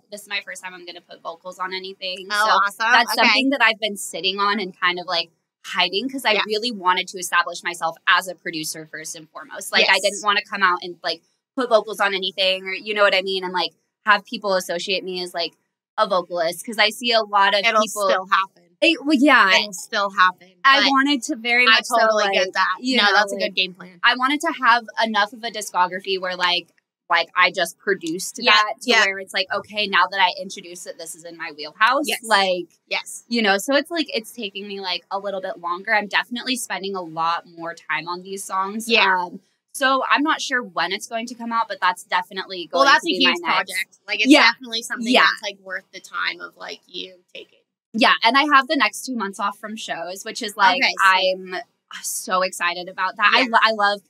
this is my first time I'm going to put vocals on anything. Oh, so awesome. That's something that I've been sitting on and kind of like hiding, because I really wanted to establish myself as a producer first and foremost. Like I didn't want to come out and like put vocals on anything, or you know what I mean? And like have people associate me as like a vocalist, because I see a lot of It'll people. Still happen. It'll still happen. I wanted to very much totally so, like, get that. No, that's a good game plan. I wanted to have enough of a discography where like I just produced that to where it's like, okay, now that I introduced it, this is in my wheelhouse. You know, so it's like, it's taking me like a little bit longer. I'm definitely spending a lot more time on these songs. So I'm not sure when it's going to come out, but that's definitely going to be my next. Well, that's a huge project. Like it's definitely something that's like worth the time of like you taking. Yeah, and I have the next 2 months off from shows, which is like, I'm so excited about that. Yeah. I love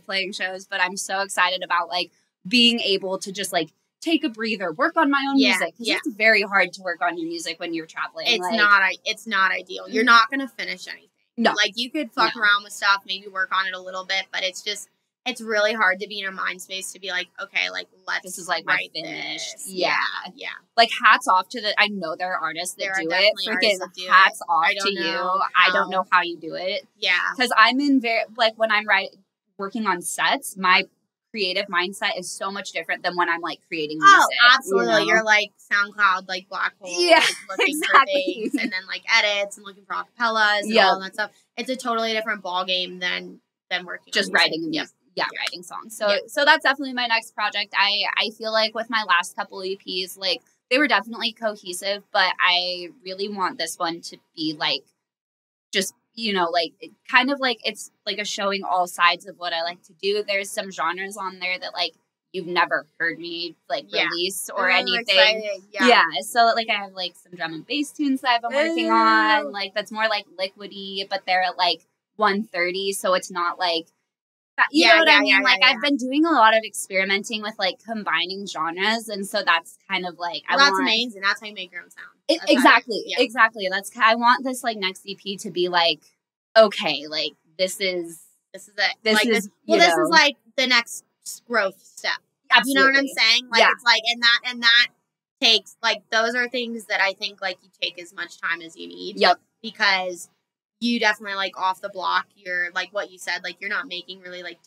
playing shows, but I'm so excited about like being able to just like take a breather, work on my own music. Because it's very hard to work on your music when you're traveling. It's not ideal. You're not going to finish anything. No. Like you could fuck around with stuff, maybe work on it a little bit, but it's really hard to be in a mind space to be like, okay, like this is like my finished. Yeah. Like hats off to I know there are artists that do it. Freaking hats off to you. I don't know how you do it. Yeah. Because I'm in when I'm working on sets, my creative mindset is so much different than when I'm like creating music. Oh, absolutely. You know? You're like SoundCloud, like black hole, like, looking for things, and then like edits and looking for acapellas and all that stuff. It's a totally different ball game than working just on writing music. Writing songs. So that's definitely my next project. I feel like with my last couple EPs, like they were definitely cohesive, but I really want this one to be like just, you know, like kind of like it's like a showing all sides of what I like to do. There's some genres on there that like you've never heard me like release or anything. So like I have like some drum and bass tunes that I've been working on. Like that's more like liquidy, but they're at like 130, so it's not like you know what I mean? Like I've been doing a lot of experimenting with like combining genres, and so that's kind of like that's amazing. That's how you make your own sound. Exactly. That's I want this like next EP to be like, okay, like this is it. This is like the next growth step. Absolutely. You know what I'm saying? Like it's like and that takes like those are things that I think like you take as much time as you need. Yep. Because you definitely like off the block. You're like what you said. Like you're not making really like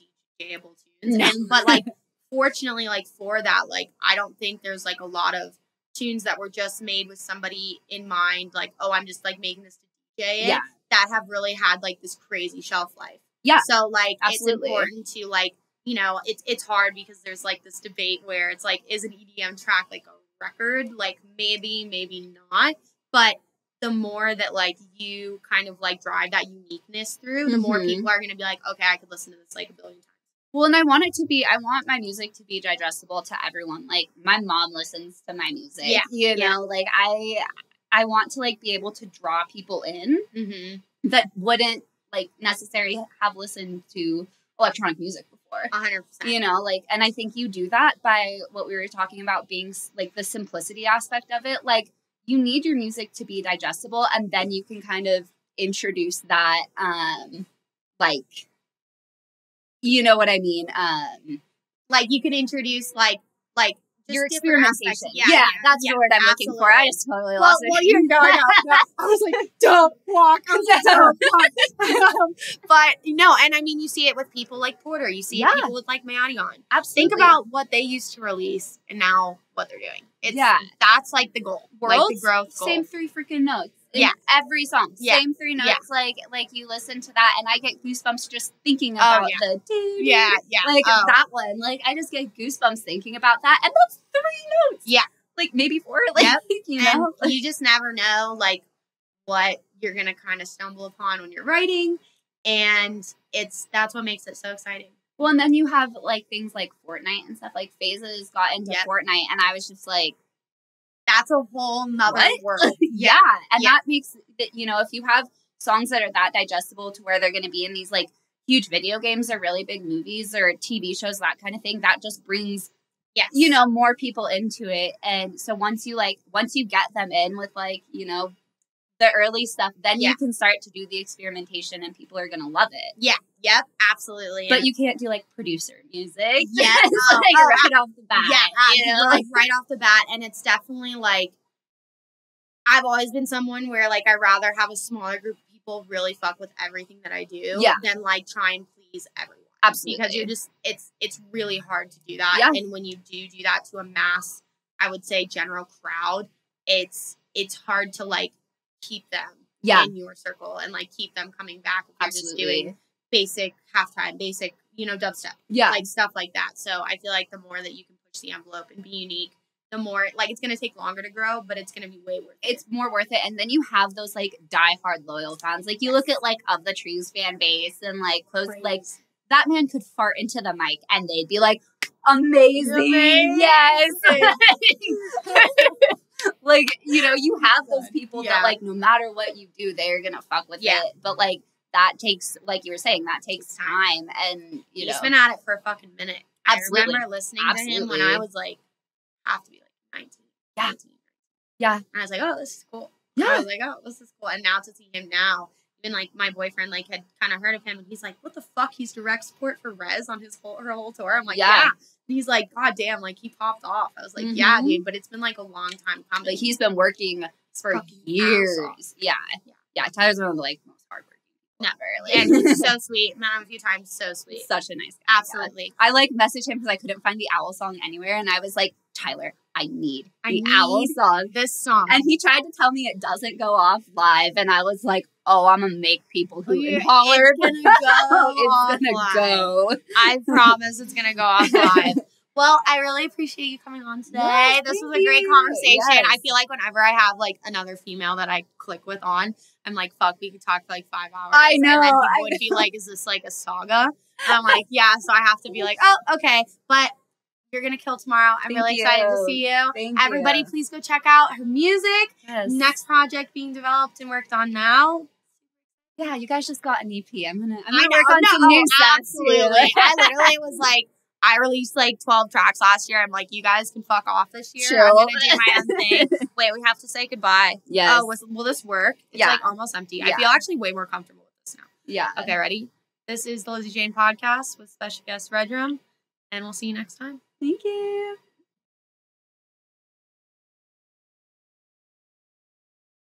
DJable tunes. No. But like fortunately, like for that, like I don't think there's like a lot of tunes that were just made with somebody in mind, like, oh, I'm just like making this to DJ it, Yeah. that have really had like this crazy shelf life. Yeah. So like Absolutely. it's important to like, you know, it's hard because there's like this debate where it's like, is an EDM track like a record? Like maybe not. But the more that like you kind of like drive that uniqueness through, the more people are gonna be like, okay, I could listen to this like a billion times. Well, and I want my music to be digestible to everyone. Like, my mom listens to my music. Yeah. You know, like, I want to, like, be able to draw people in that wouldn't, like, necessarily have listened to electronic music before. 100%. You know, like, and I think you do that by what we were talking about being, like, the simplicity aspect of it. Like, you need your music to be digestible, and then you can kind of introduce that, like, you know what I mean? Like you could introduce like just your different experimentation. aspects. Yeah, that's the word I'm looking for. I just totally lost it. Well, you're no. I was like, don't walk. But no, and I mean, you see it with people like Porter. You see it people with like Mayadion. Absolutely. Think about what they used to release and now what they're doing. That's like the goal. Worlds, like the growth goal. Same 3 freaking notes. Yeah. Every song. Yeah. Same 3 notes. Yeah. Like you listen to that and I get goosebumps just thinking about the dude. Yeah. Like that one. Like I just get goosebumps thinking about that. And that's 3 notes. Yeah. Like maybe 4. Like you know. And you just never know like what you're gonna kind of stumble upon when you're writing. And that's what makes it so exciting. Well, and then you have like things like Fortnite and stuff. Like Phases got into Fortnite and I was just like, that's a whole nother world. Yeah. And that makes that, you know, if you have songs that are that digestible to where they're going to be in these like huge video games or really big movies or TV shows, that kind of thing, that just brings, you know, more people into it. And so once you get them in with like, you know, the early stuff, then you can start to do the experimentation and people are going to love it. Yeah. Yep. Absolutely. But you can't do like producer music. Yeah. Right off the bat. Yeah. You know? Like right off the bat. And it's definitely like, I've always been someone where like, I'd rather have a smaller group of people really fuck with everything that I do than like try and please everyone. Absolutely. Because you're just, it's really hard to do that. Yeah. And when you do that to a mass, I would say general crowd, it's hard to like keep them in your circle and like keep them coming back if you're just doing basic halftime, basic, you know, dubstep. Yeah. Like stuff like that. So I feel like the more that you can push the envelope and be unique, the more like it's going to take longer to grow, but it's going to be way worth it. It's more worth it. And then you have those like diehard loyal fans. Like you look at like Of the Trees fan base and like close, like that man could fart into the mic and they'd be like, amazing. Yes. Like, you know, you have those people that like no matter what you do, they're going to fuck with it. But like that takes, like you were saying, that takes time. And you know, he's been at it for a fucking minute. Absolutely. I remember listening to him when I was like, have to be like 19. Yeah. 18. Yeah. And I was like, oh, this is cool. Yeah. I was like, oh, this is cool. And now to see him now, even like my boyfriend like had kind of heard of him and he's like, what the fuck? He's direct support for Rez on her whole tour. I'm like, yeah. And he's like, God damn, like he popped off. I was like, yeah, dude, but it's been like a long time coming. Like he's been working for years. Yeah. Tyler's one of the like most hardworking. And he's so sweet. Met him a few times. So sweet. Such a nice guy. Absolutely. Yeah. I like messaged him because I couldn't find the owl song anywhere. And I was like, Tyler, I need owl song. This song. And he tried to tell me it doesn't go off live. And I was like, oh, I'm going to make people who hollered. It's going to go. I promise it's going to go off live. Well, I really appreciate you coming on today. Yes, this was a great conversation. Yes. I feel like whenever I have like another female that I click with on, I'm like, fuck, we could talk for like 5 hours. I know. And then people would be like, is this like a saga? And I'm like, yeah. So I have to be like, oh, okay. But you're going to kill tomorrow. I'm really excited to see you. Everybody, please go check out her music. Yes. Next project being developed and worked on now. Yeah, you guys just got an EP. I'm gonna work on some new stuff. Absolutely. I literally was like, I released like 12 tracks last year. I'm like, you guys can fuck off this year. Chill. I'm going to do my own thing. Wait, we have to say goodbye. Yes. Oh, will this work? It's like almost empty. I feel actually way more comfortable with this now. Yeah. Okay, ready? This is the Lizzy Jane podcast with special guest Redrum, and we'll see you next time. Thank you.